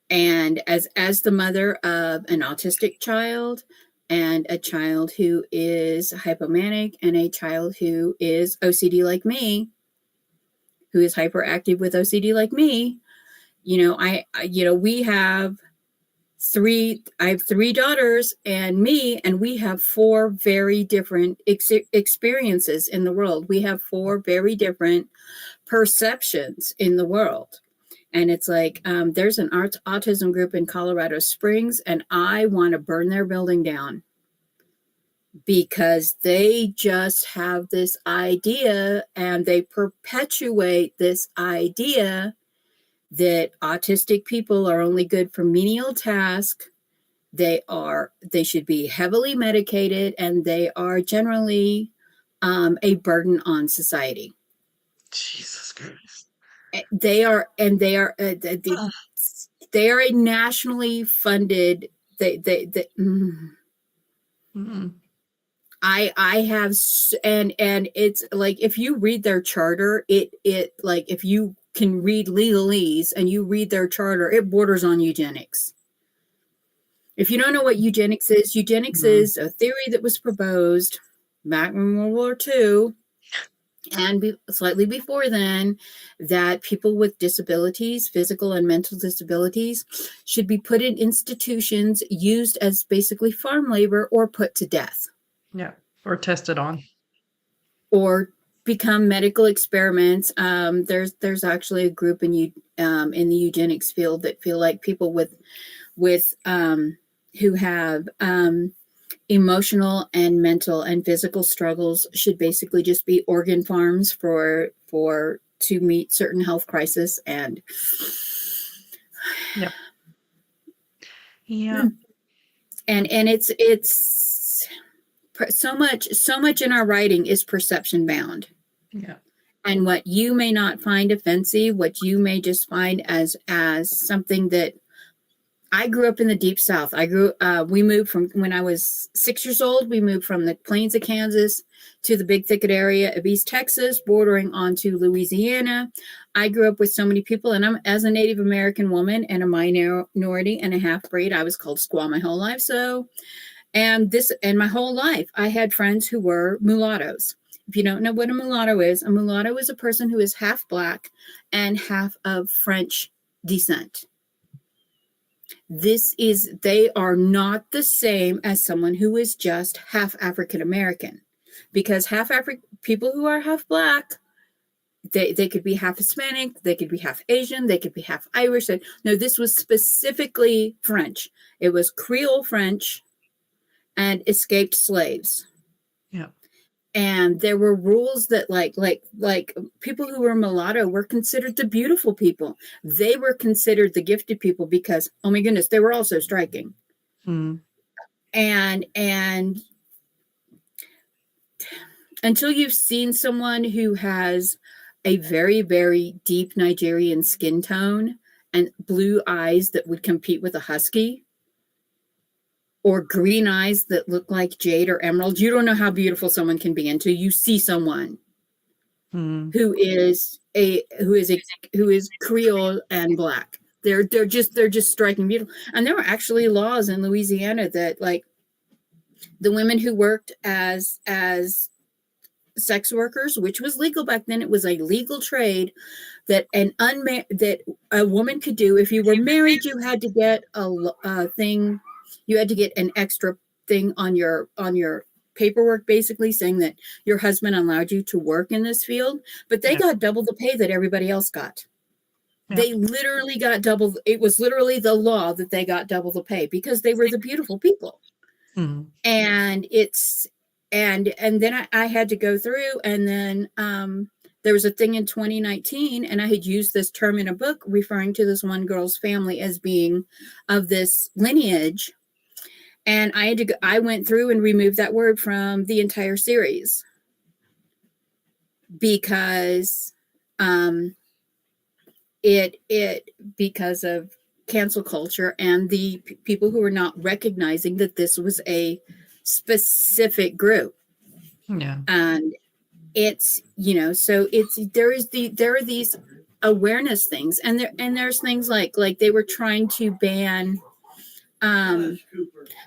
S2: And as the mother of an autistic child and a child who is hypomanic and a child who is OCD like me, who is hyperactive with OCD like me, you know, we have I have three daughters and me, and we have four very different experiences in the world. We have four very different perceptions in the world. And it's like, there's an autism group in Colorado Springs, and I want to burn their building down because they just have this idea and they perpetuate this idea that autistic people are only good for menial tasks. They should be heavily medicated, and they are generally a burden on society.
S1: Jesus Christ.
S2: They are a nationally funded.
S1: Mm.
S2: I have, and it's like, if you read their charter, it like, if you can read legalese and you read their charter, it borders on eugenics. If you don't know what eugenics is a theory that was proposed back in World War II and slightly before then, that people with disabilities, physical and mental disabilities, should be put in institutions used as basically farm labor or put to death.
S1: Yeah. Or tested on.
S2: Or become medical experiments. There's actually a group in the eugenics field that feel like people with who have emotional and mental and physical struggles should basically just be organ farms to meet certain health crises. And
S1: Yep. Yeah.
S2: And it's so much in our writing is perception bound.
S1: Yeah.
S2: And what you may not find offensive, what you may just find as something that, I grew up in the deep South. We moved from, when I was 6 years old, we moved from the plains of Kansas to the big thicket area of East Texas, bordering onto Louisiana. I grew up with so many people, and as a Native American woman and a minority and a half-breed, I was called squaw my whole life. And my whole life, I had friends who were mulattoes. If you don't know what a mulatto is a person who is half Black and half of French descent. They are not the same as someone who is just half African American, because people who are half Black, they could be half Hispanic, they could be half Asian, they could be half Irish. No, this was specifically French. It was Creole French and escaped slaves.
S1: Yeah.
S2: And there were rules that like people who were mulatto were considered the beautiful people. They were considered the gifted people because, oh my goodness, they were also striking.
S1: Mm.
S2: And until you've seen someone who has a very, very deep Nigerian skin tone and blue eyes that would compete with a husky, or green eyes that look like jade or emerald, you don't know how beautiful someone can be until you see someone who is Creole and Black. They're just striking beautiful. And there were actually laws in Louisiana that, like, the women who worked as sex workers, which was legal back then, it was a legal trade, that that a woman could do. If you were married, you had to get a thing. You had to get an extra thing on your paperwork, basically saying that your husband allowed you to work in this field, but they got double the pay that everybody else got.
S1: Yeah.
S2: They literally got double. It was literally the law that they got double the pay because they were the beautiful people.
S1: Mm.
S2: And it's and then I had to go through, and then there was a thing in 2019, and I had used this term in a book referring to this one girl's family as being of this lineage, and I went through and removed that word from the entire series because it because of cancel culture and the people who were not recognizing that this was a specific group.
S1: Yeah.
S2: And it's, so there are these awareness things, and there's things like they were trying to ban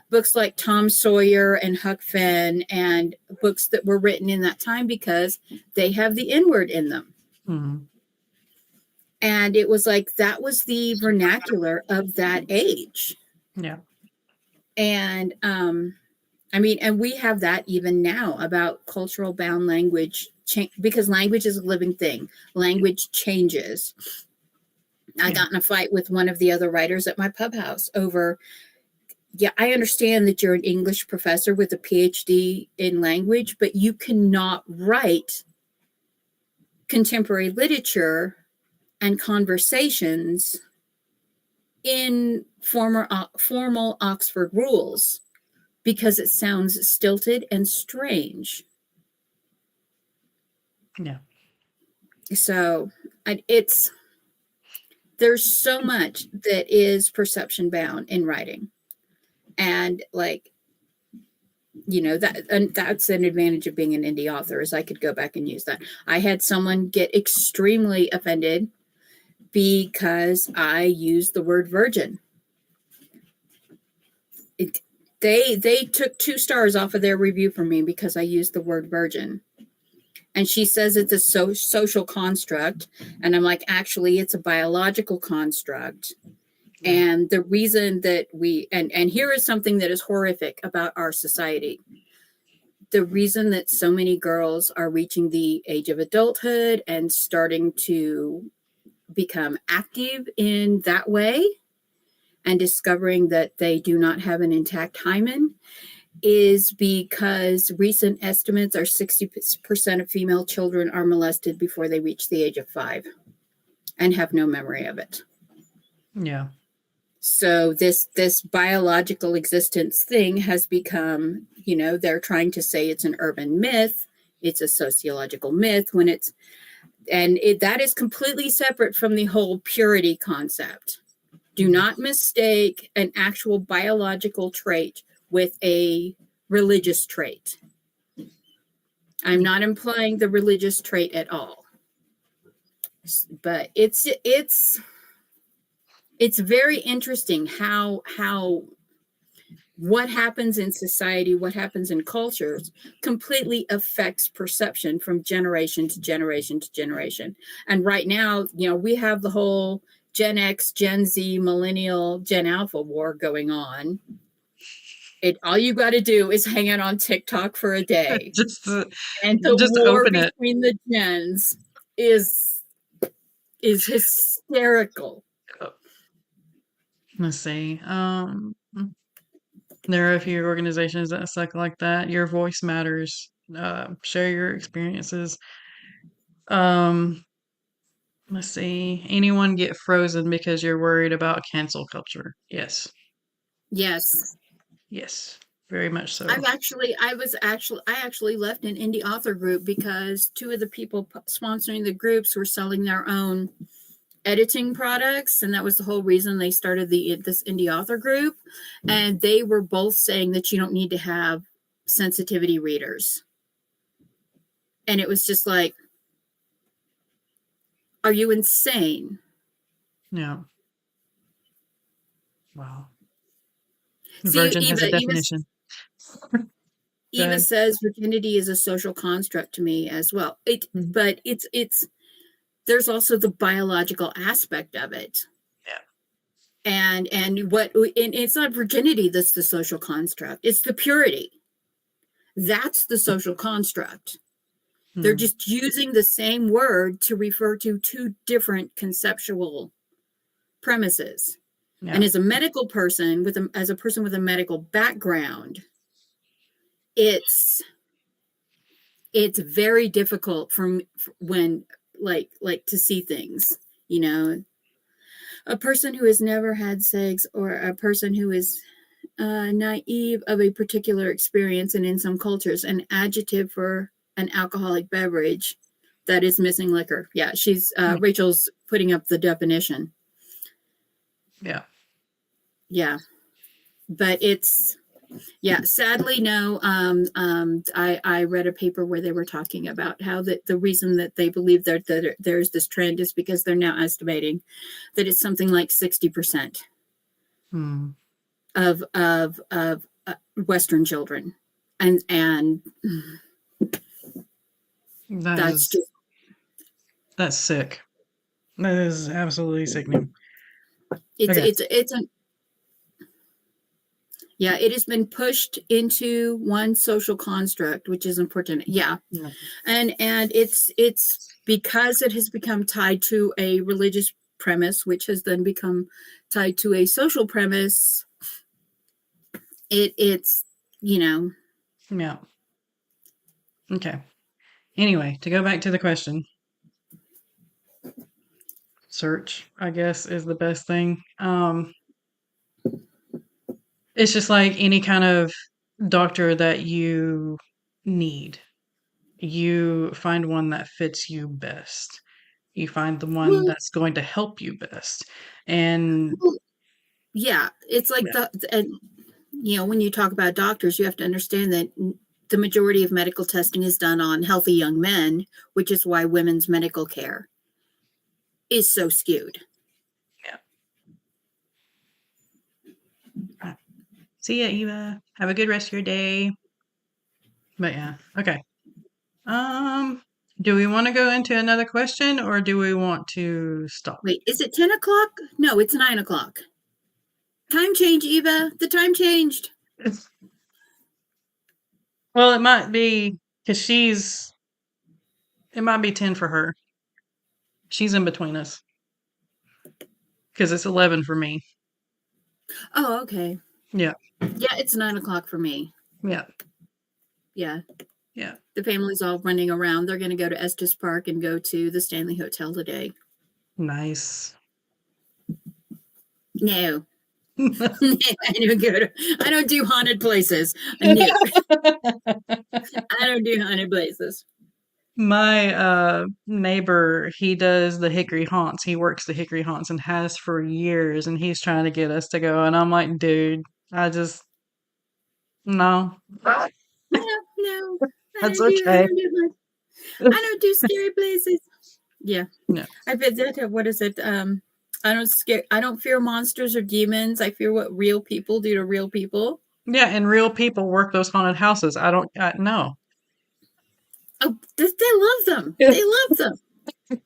S2: books like Tom Sawyer and Huck Finn and books that were written in that time because they have the N-word in them.
S1: Mm.
S2: And it was like that was the vernacular of that age.
S1: Yeah.
S2: And and we have that even now about cultural bound language because language is a living thing. Language changes. I got in a fight with one of the other writers at my pub house over, I understand that you're an English professor with a PhD in language, but you cannot write contemporary literature and conversations in formal Oxford rules because it sounds stilted and strange.
S1: Yeah.
S2: So there's so much that is perception bound in writing, and that's an advantage of being an indie author is I could go back and use that. I had someone get extremely offended because I used the word virgin. They took 2 stars off of their review from me because I used the word virgin. And she says it's a social construct. And I'm like, actually, it's a biological construct. And the reason that and here is something that is horrific about our society. The reason that so many girls are reaching the age of adulthood and starting to become active in that way and discovering that they do not have an intact hymen is because recent estimates are 60% of female children are molested before they reach the age of 5 and have no memory of it.
S1: Yeah.
S2: So this biological existence thing has become, they're trying to say it's an urban myth. It's a sociological myth that is completely separate from the whole purity concept. Do not mistake an actual biological trait with a religious trait. I'm not implying the religious trait at all. But it's very interesting how what happens in society, what happens in cultures completely affects perception from generation to generation to generation. And right now, we have the whole Gen X, Gen Z, Millennial, Gen Alpha war going on. All you got to do is hang out on TikTok for a day. And the war between the gens is hysterical.
S1: Let's see. There are a few organizations that suck like that. Your voice matters. Share your experiences. Let's see. Anyone get frozen because you're worried about cancel culture? Yes.
S2: Yes.
S1: Yes. Very much so.
S2: I actually left an indie author group because 2 of the people sponsoring the groups were selling their own editing products, and that was the whole reason they started this indie author group. And they were both saying that you don't need to have sensitivity readers. And it was just like, are you insane?
S1: Yeah. Wow.
S2: See,
S1: Virgin has a definition.
S2: Eva says virginity is a social construct to me as well. But it's there's also the biological aspect of it.
S1: Yeah.
S2: And it's not virginity that's the social construct. It's the purity. That's the social construct. They're
S1: Hmm.
S2: just using the same word to refer to two different conceptual premises. And
S1: Yeah.
S2: as a medical person, as a person with a medical background, it's it's very difficult from when like to see things, you know, a person who has never had sex, or a person who is naive of a particular experience, and in some cultures an adjective for an alcoholic beverage that is missing liquor. Yeah, she's
S1: Hmm.
S2: Rachel's putting up the definition.
S1: Yeah.
S2: Yeah, but it's, yeah, sadly, no. I read a paper where they were talking about how the reason that they believe that there's this trend is because they're now estimating that it's something like 60%
S1: Hmm.
S2: of Western children, and
S1: That
S2: that's
S1: is
S2: just,
S1: that's sick. That is absolutely sickening.
S2: it's
S1: Okay.
S2: it's it's a yeah, it has been pushed into one social construct, which is important. Yeah,
S1: Yeah.
S2: and it's because it has become tied to a religious premise, which has then become tied to a social premise. It's, you know,
S1: Yeah. Okay. Anyway, to go back to the question, search, I guess, is the best thing. It's just like any kind of doctor that you need. You find one that fits you best. You find the one
S2: well,
S1: that's going to help you best. And
S2: well, yeah, it's like
S1: yeah,
S2: and you know, when you talk about doctors, you have to understand that the majority of medical testing is done on healthy young men, which is why women's medical care is so skewed.
S1: yeah. Right. See ya, Eva. Have a good rest of your day. But yeah, okay. Um, do we want to go into another question or do we want to stop?
S2: Wait, is it 10 o'clock? No, it's 9 o'clock. Time change, Eva. The time changed.
S1: Well, it might be because it might be 10 for her. She's in between us because it's 11 for me.
S2: Oh, okay.
S1: Yeah,
S2: Yeah, it's 9 o'clock for me.
S1: yeah,
S2: Yeah.
S1: yeah.
S2: The family's all running around. They're going to go to Estes Park and go to the Stanley Hotel today.
S1: Nice.
S2: No. I don't do haunted places. No. I don't do haunted places.
S1: My neighbor, he does the Hickory Haunts. He works the Hickory Haunts and has for years, and he's trying to get us to go. And I'm like, dude, I just no.
S2: No, no.
S1: That's okay.
S2: I don't do scary places. Yeah.
S1: Yeah.
S2: I bet that, what is it? I don't fear monsters or demons. I fear what real people do to real people.
S1: Yeah, and real people work those haunted houses. I don't no.
S2: Oh, they love them. They love them.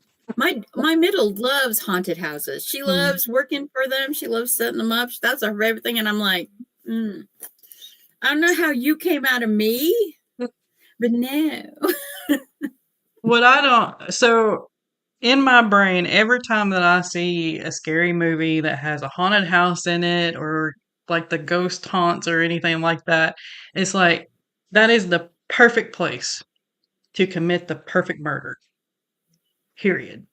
S2: My middle loves haunted houses. She
S1: Hmm.
S2: loves working for them. She loves setting them up. That's her favorite thing. And I'm like, I don't know how you came out of me, but no.
S1: What I don't so in my brain, every time that I see a scary movie that has a haunted house in it or like the ghost haunts or anything like that, it's like that is the perfect place to commit the perfect murder. Period.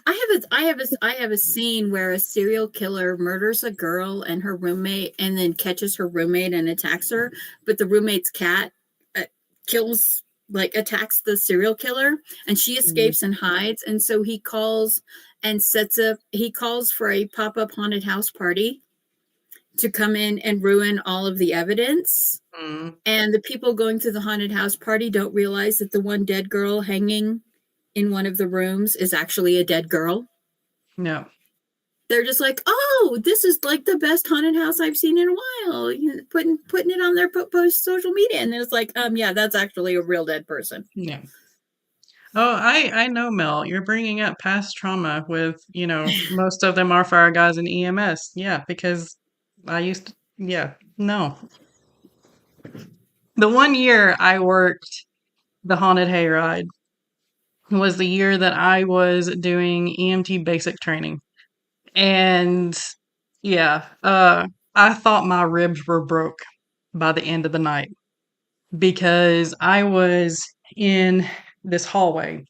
S2: I have a scene where a serial killer murders a girl and her roommate, and then catches her roommate and attacks her, but the roommate's cat uh, kills, like, attacks the serial killer, and she
S1: Mhm.
S2: escapes and hides. And so he calls for a pop-up haunted house party to come in and ruin all of the evidence.
S1: Mm.
S2: And the people going to the haunted house party don't realize that the one dead girl hanging in one of the rooms is actually a dead girl.
S1: Yeah.
S2: They're just like, "Oh, this is like the best haunted house I've seen in a while." You know, putting it on their post social media, and it's like, yeah, that's actually a real dead person.
S1: Yeah. Oh, I know, Mel. You're bringing up past trauma with, most of them are fire guys and EMS. Yeah, because I used to, yeah, no. The one year I worked the haunted hayride was the year that I was doing EMT basic training. And yeah, I thought my ribs were broke by the end of the night because I was in this hallway.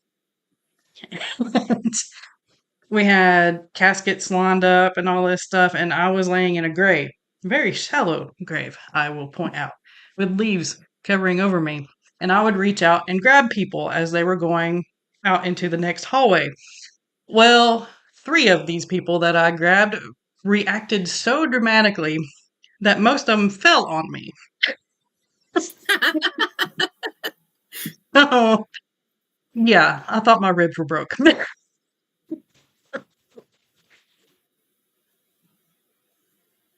S1: We had caskets lined up and all this stuff, and I was laying in a grave, very shallow grave, I will point out, with leaves covering over me. And I would reach out and grab people as they were going out into the next hallway. Well, three of these people that I grabbed reacted so dramatically that most of them fell on me. Oh, yeah, I thought my ribs were broke.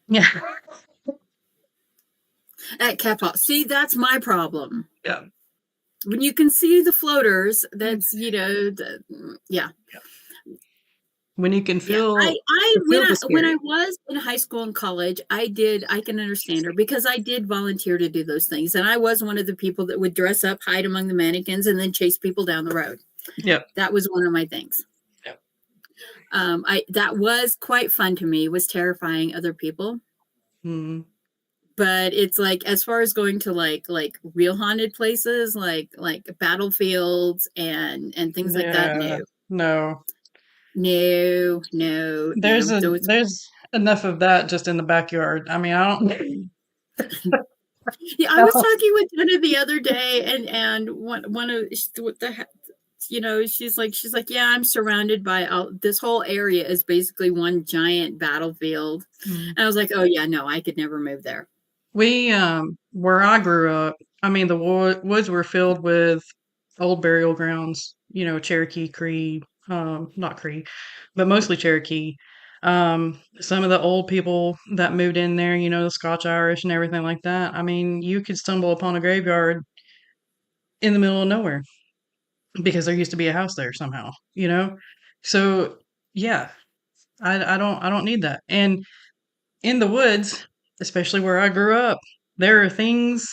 S1: Yeah,
S2: At Capot. See, that's my problem.
S1: yeah.
S2: When you can see the floaters, that's yeah.
S1: When you can
S2: Yeah,
S1: feel
S2: I
S1: feel the
S2: when I
S1: spirit.
S2: was in high school and college, I can understand her because I did volunteer to do those things, and I was one of the people that would dress up, hide among the mannequins, and then chase people down the road.
S1: Yep.
S2: That was one of my things.
S1: Yep.
S2: I that was quite fun to me. Was terrifying other people,
S1: Mm.
S2: but it's like as far as going to like real haunted places, like battlefields and things like that.
S1: Yeah. No.
S2: No. Those
S1: There's enough of that just in the backyard. I mean, I don't.
S2: Yeah, I was talking with Jenna the other day, and one of the she's like, yeah, I'm surrounded by this whole area is basically one giant battlefield,
S1: Mm.
S2: and I was like, oh yeah, no, I could never move there.
S1: We where I grew up, I mean, the woods were filled with old burial grounds. You know, Cherokee, Cree, not Cree, but mostly Cherokee. Some of the old people that moved in there, you know, the Scotch Irish and everything like that. I mean, you could stumble upon a graveyard in the middle of nowhere because there used to be a house there somehow, you know? So, yeah, I don't need that. And in the woods, especially where I grew up, there are things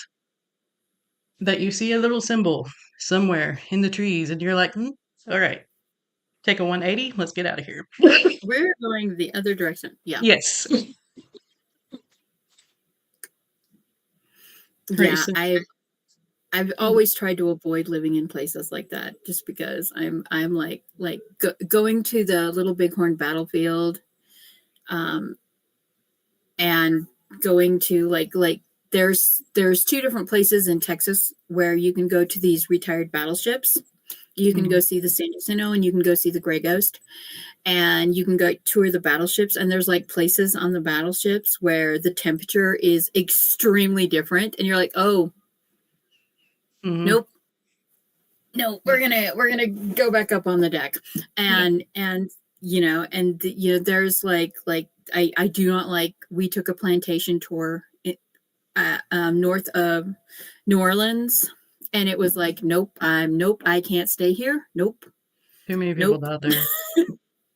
S1: that you see a little symbol somewhere in the trees and you're like, all right, take a 180, let's get out of here.
S2: We're going the other direction. Yeah.
S1: Yes.
S2: Yeah,
S1: Crazy.
S2: I've always tried to avoid living in places like that just because I'm like going to the Little Bighorn battlefield, um and going to there's two different places in Texas where you can go to these retired battleships. You can go see the San Jacinto and you can go see the Gray Ghost, and you can go tour the battleships, and there's like places on the battleships where the temperature is extremely different and you're like, oh,
S1: Mm-hmm.
S2: nope, no, we're gonna go back up on the deck. And there's I do not like, we took a plantation tour north of New Orleans, and it was like, nope, I can't stay here, nope,
S1: Too many people
S2: nope.
S1: died there.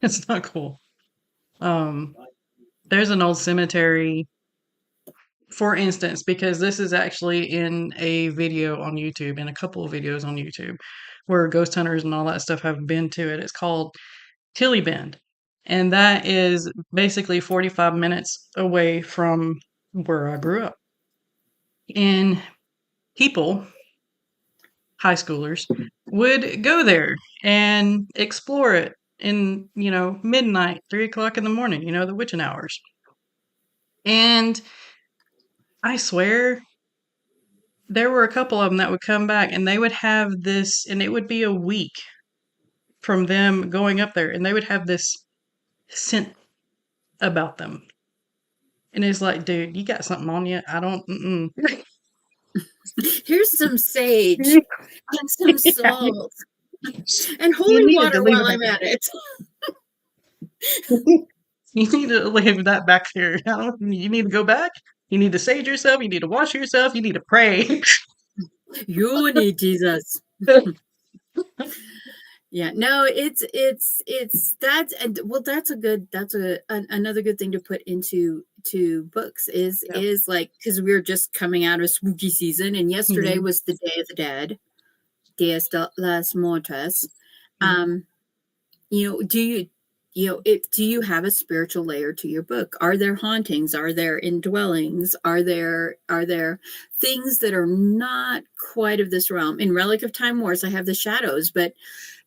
S1: It's not cool. Um, there's an old cemetery, for instance, because this is actually in a video on YouTube, in a couple of videos on YouTube, where ghost hunters and all that stuff have been to it. It's called Tilly Bend. And that is basically 45 minutes away from where I grew up. And people, high schoolers, would go there and explore it in, you know, midnight, 3 o'clock in the morning, you know, the witching hours. And I swear there were a couple of them that would come back and they would have this, and it would be a week from them going up there, and they would have this scent about them. And it's like, dude, you got something on you. I don't.
S2: Here's some sage and some
S1: Yeah,
S2: salt and
S1: you
S2: holy
S1: needed to
S2: water
S1: leave
S2: while
S1: that.
S2: I'm at it.
S1: You need to leave that back there. You need to go back. You need to sage yourself. You need to wash yourself. You need to pray.
S2: You need Jesus. Yeah, no, it's that's, and well, that's another good thing to put into to books
S1: Yeah.
S2: is like, because we're just coming out of spooky season, and yesterday
S1: Mhm.
S2: was the Day of the Dead, Dias de las Muertas.
S1: Mhm.
S2: You know, do you have a spiritual layer to your book? Are there hauntings? Are there indwellings? Are there things that are not quite of this realm? In Relic of Time Wars, I have the shadows, but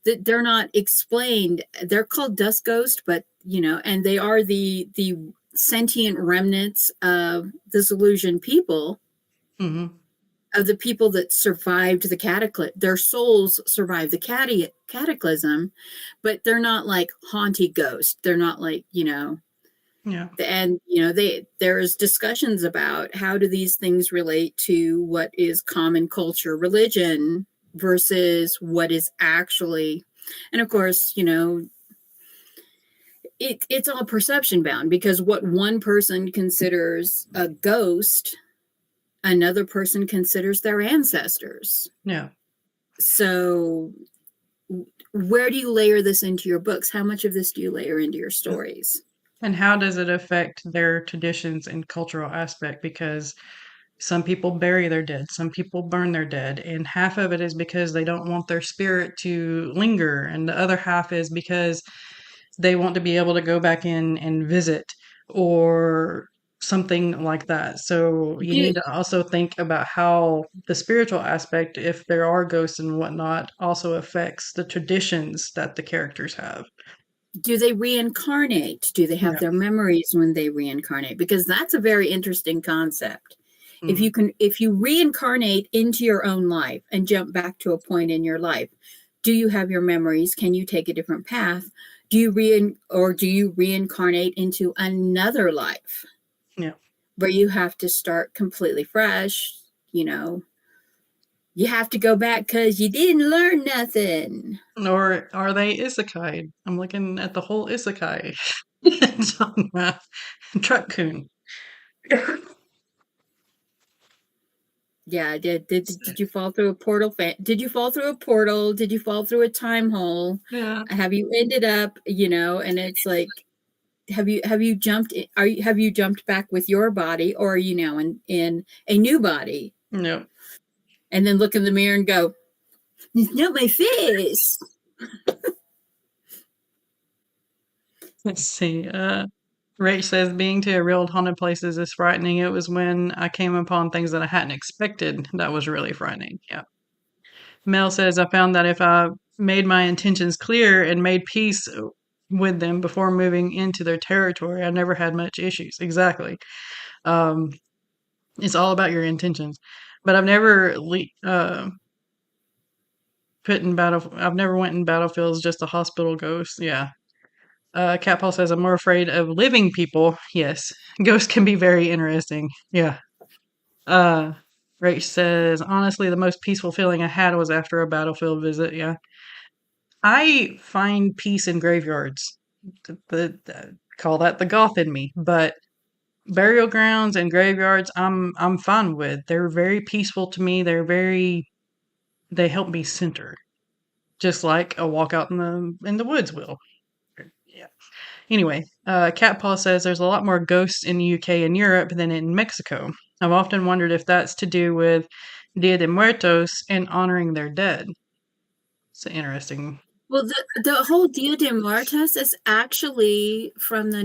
S2: they're not explained. They're called dust ghost, but and they are the sentient remnants of disillusioned people,
S1: Mhm.
S2: of the people that survived the cataclysm. Their souls survived the cataclysm, but they're not like haunted ghosts. They're not like,
S1: Yeah.
S2: and there's discussions about how do these things relate to what is common culture, religion, versus what is actually. And of course, it's all perception bound, because what one person considers a ghost, another person considers their ancestors.
S1: Yeah.
S2: So where do you layer this into your books? How much of this do you layer into your stories?
S1: And how does it affect their traditions and cultural aspect? Because some people bury their dead, some people burn their dead, and half of it is because they don't want their spirit to linger, and the other half is because they want to be able to go back in and visit or something like that. So you
S2: Do
S1: need to also think about how the spiritual aspect, if there are ghosts and whatnot, also affects the traditions that the characters have.
S2: do they reincarnate? Do they have
S1: Yeah.
S2: their memories when they reincarnate? Because that's a very interesting concept.
S1: Mm.
S2: If you reincarnate into your own life and jump back to a point in your life, do you have your memories? Can you take a different path? Do you reincarnate into another life
S1: Yeah.
S2: where you have to start completely fresh? You know, you have to go back because you didn't learn nothing.
S1: Or are they isekai? I'm looking at the whole isekai genre. Truck-kun.
S2: Yeah, did you fall through a portal? Did you fall through a portal? Did you fall through a time hole?
S1: Yeah.
S2: Have you ended up, and it's like, have you jumped have you jumped back with your body, or are you now in a new body?
S1: No.
S2: And then look in the mirror and go, it's not my face.
S1: Let's see. Rach says being to a real haunted places is frightening. It was when I came upon things that I hadn't expected that was really frightening. Yeah. Mel says I found that if I made my intentions clear and made peace with them before moving into their territory, I never had much issues. Exactly. Um, it's all about your intentions. But I've never put in battle. I've never went in battlefields just a hospital ghost. Yeah. Cat Paul says I'm more afraid of living people. Yes, ghosts can be very interesting. Yeah. Uh, Rach says honestly, the most peaceful feeling I had was after a battlefield visit. Yeah. I find peace in graveyards. Call that the goth in me, but burial grounds and graveyards, I'm fine with. They're very peaceful to me. They help me center, just like a walk out in the woods will. Yeah. Anyway, Cat Paw says there's a lot more ghosts in the UK and Europe than in Mexico. I've often wondered if that's to do with Dia de Muertos and honoring their dead. It's interesting.
S2: Well, the whole Dia de Muertos is actually from the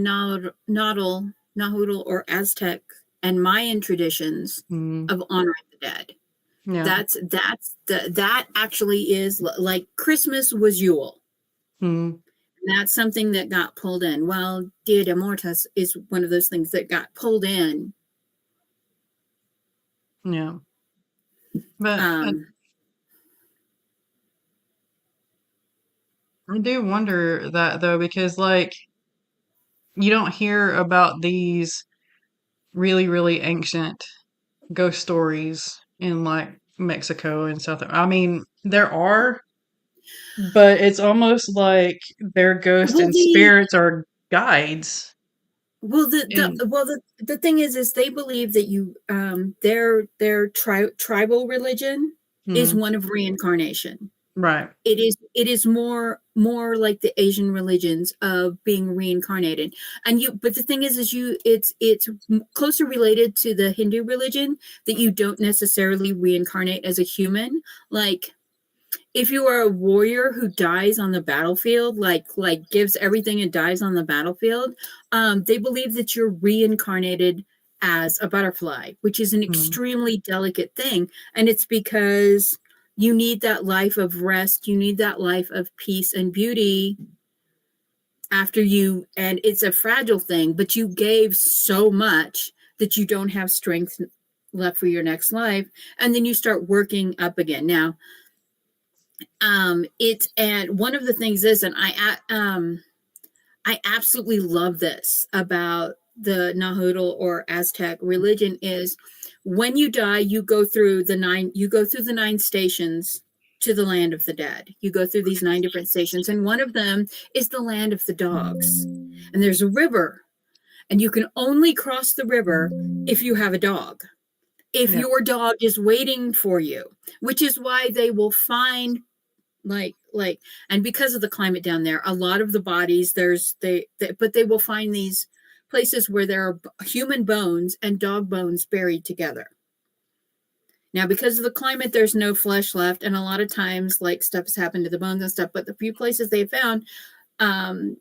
S2: Nahuatl or Aztec and Mayan traditions
S1: Mm,
S2: of honoring the dead.
S1: yeah.
S2: That actually is like Christmas was Yule.
S1: Mm,
S2: That's something that got pulled in. Well, Dia de Muertos is one of those things that got pulled in.
S1: yeah. But
S2: Um,
S1: I do wonder that though, because like you don't hear about these really, really ancient ghost stories in like Mexico and South. I mean, there are, but it's almost like their ghosts
S2: well,
S1: and spirits are guides. And
S2: the thing is they believe that their tribal religion is
S1: mm,
S2: one of reincarnation.
S1: Right.
S2: It is more like the Asian religions of being reincarnated. And but the thing is it's closer related to the Hindu religion, that you don't necessarily reincarnate as a human. Like, if you are a warrior who dies on the battlefield, like gives everything and dies on the battlefield, they believe that you're reincarnated as a butterfly, which is an
S1: Mm.
S2: extremely delicate thing. And it's because you need that life of rest, you need that life of peace and beauty after you, and it's a fragile thing, but you gave so much that you don't have strength left for your next life, and then you start working up again. Now, it's, and one of the things is, and I absolutely love this about the Nahuatl or Aztec religion, is when you die, you go through the nine stations to the land of the dead. You go through these 9 different stations, and one of them is the land of the dogs. And there's a river, and you can only cross the river if you have a dog. If
S1: Yeah.
S2: your dog is waiting for you, which is why they will find, like and because of the climate down there, a lot of the bodies, but they will find these places where there are human bones and dog bones buried together. Now, because of the climate, there's no flesh left, and a lot of times, like, stuff has happened to the bones and stuff. But the few places they found, and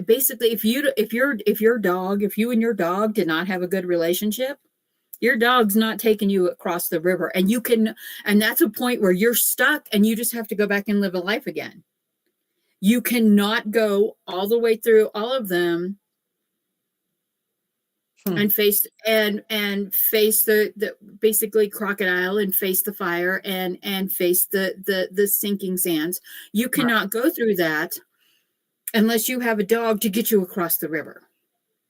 S2: basically, if you and your dog did not have a good relationship, your dog's not taking you across the river, and that's a point where you're stuck and you just have to go back and live a life again. You cannot go all the way through all of them and face the basically crocodile, and face the fire, and face the sinking sands. You cannot go through that unless you have a dog to get you across the river.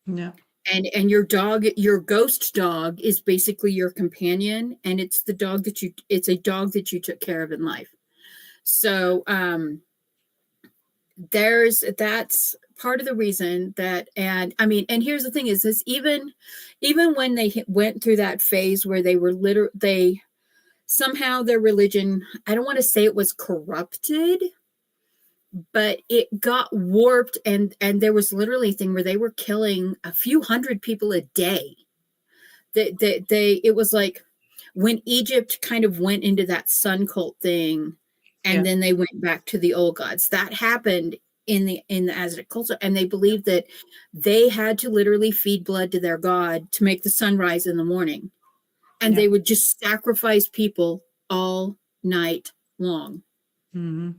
S1: Yeah.
S2: And your ghost dog, is basically your companion, and it's a dog that you took care of in life. So that's part of the reason that, and I mean, and here's the thing is even when they went through that phase where they somehow their religion, I don't want to say it was corrupted, but it got warped, and there was literally a thing where they were killing a few hundred people a day. It was like when Egypt kind of went into that sun cult thing, and then they went back to the old gods. That happened in the Aztec culture, and they believed that they had to literally feed blood to their god to make the sun rise in the morning, and they would just sacrifice people all night long.
S1: Mm-hmm.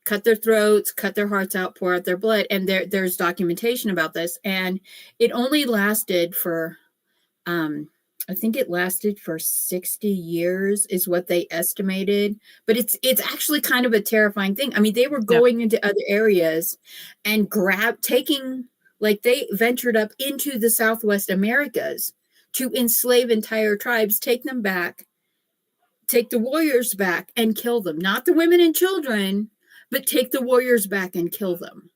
S2: Cut their throats, cut their hearts out, pour out their blood. And there's documentation about this. And it only lasted for, I think it lasted for 60 years is what they estimated. But it's actually kind of a terrifying thing. I mean, they were going into other areas and they ventured up into the Southwest Americas to enslave entire tribes, take them back, take the warriors back and kill them. Not the women and children, but take the warriors back and kill them.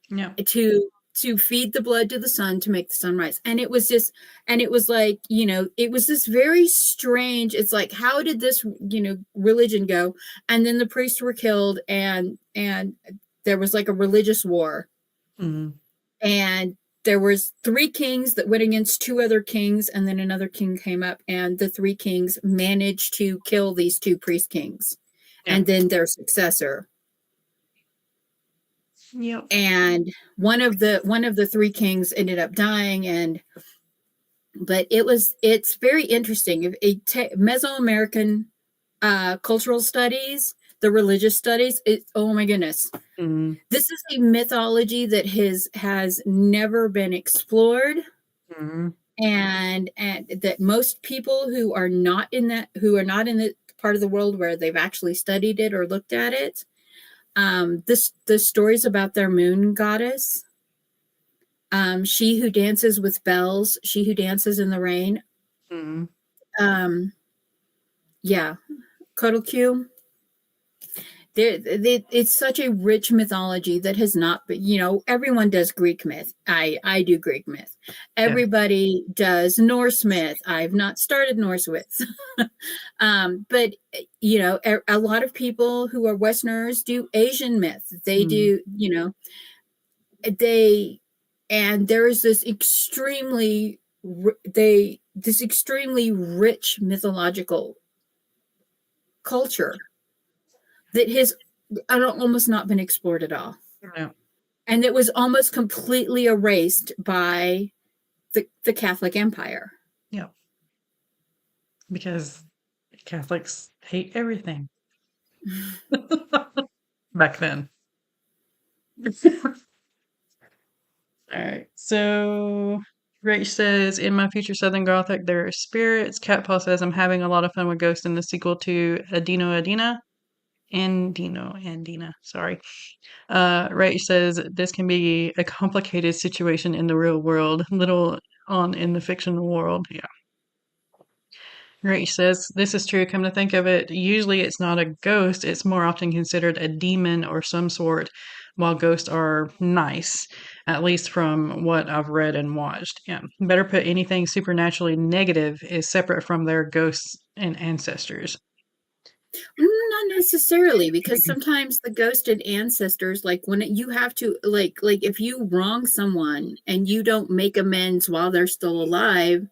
S1: Yeah.
S2: To feed the blood to the sun to make the sun rise. And it was like, it was this very strange, it's like, how did this, religion go? And then the priests were killed, and there was like a religious war.
S1: Mm-hmm.
S2: And there was 3 kings that went against 2 other kings, and then another king came up, and the 3 kings managed to kill these 2 priest kings, and then their successor.
S1: Yep.
S2: And one of the 3 kings ended up dying, but it's very interesting. Mesoamerican cultural studies, the religious studies, oh my goodness.
S1: Mm-hmm.
S2: This is a mythology that has never been explored.
S1: Mm-hmm.
S2: And that most people who are not in the part of the world where they've actually studied it or looked at it, the stories about their moon goddess, she who dances with bells, she who dances in the rain,
S1: Mm-hmm.
S2: Kotelku, It's such a rich mythology that has not been, everyone does Greek myth. I do Greek myth.
S1: Yeah.
S2: Everybody does Norse myth. I've not started Norse myth. But a lot of people who are Westerners do Asian myth. They
S1: Mm.
S2: do, they and there is this extremely rich mythological culture that has almost not been explored at all.
S1: Yeah.
S2: And it was almost completely erased by the Catholic Empire.
S1: Yeah. Because Catholics hate everything. Back then. All right. So Rach says, in my future Southern Gothic, there are spirits. Catpaw says, I'm having a lot of fun with Ghost in the sequel to Andina. Sorry. Rach says, this can be a complicated situation in the real world, little on in the fictional world. Yeah. Rach says, this is true. Come to think of it, usually it's not a ghost. It's more often considered a demon or some sort, while ghosts are nice, at least from what I've read and watched. Yeah. Better put anything supernaturally negative is separate from their ghosts and ancestors.
S2: Not necessarily, because sometimes the ghosted ancestors, like when you have to, like if you wrong someone and you don't make amends while they're still alive,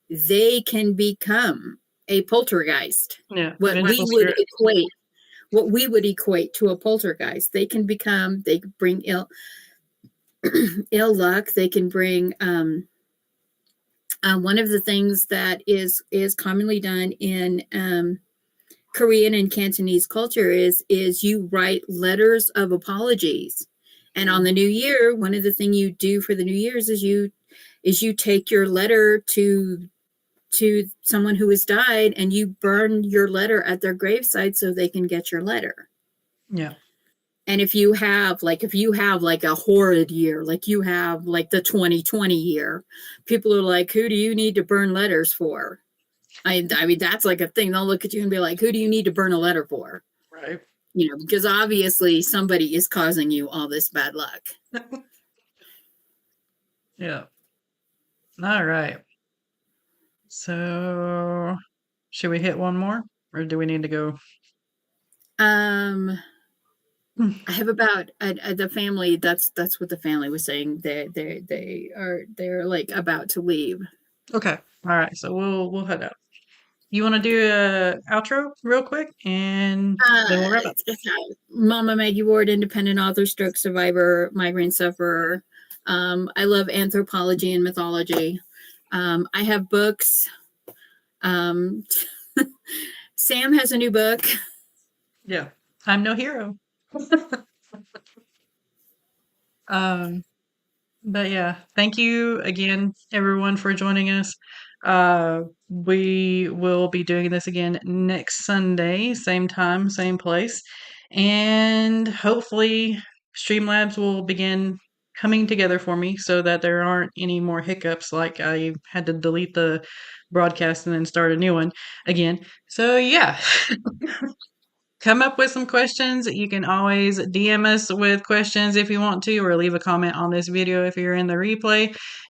S2: they can become a poltergeist.
S1: Yeah.
S2: What
S1: Vengeful
S2: we would
S1: spirit.
S2: equate, what we would equate to a poltergeist. They can bring ill luck. They can bring one of the things that is commonly done in Korean and Cantonese culture is you write letters of apologies. And on the new year, one of the things you do for the New Year's is you take your letter to someone who has died and you burn your letter at their graveside so they can get your letter.
S1: Yeah.
S2: And if you have like a horrid year, like you have like the 2020 year, people are like, who do you need to burn letters for? I mean, that's like a thing. They'll look at you and be like, who do you need to burn a letter for?
S1: Right.
S2: Because obviously somebody is causing you all this bad luck.
S1: Yeah. All right. So, should we hit one more, or do we need to go?
S2: I have about the family. That's what the family was saying. They're like about to leave.
S1: Okay. All right. So we'll head out. You want to do a outro real quick, and then we'll wrap up.
S2: Mama Maggie Ward, independent author, stroke survivor, migraine sufferer. I love anthropology and mythology. I have books. Sam has a new book.
S1: Yeah. I'm no hero. But yeah, thank you again, everyone, for joining us. We will be doing this again next Sunday, same time, same place. And hopefully, Streamlabs will begin coming together for me so that there aren't any more hiccups like I had to delete the broadcast and then start a new one again. So, yeah. Come up with some questions. You can always DM us with questions if you want to, or leave a comment on this video if you're in the replay.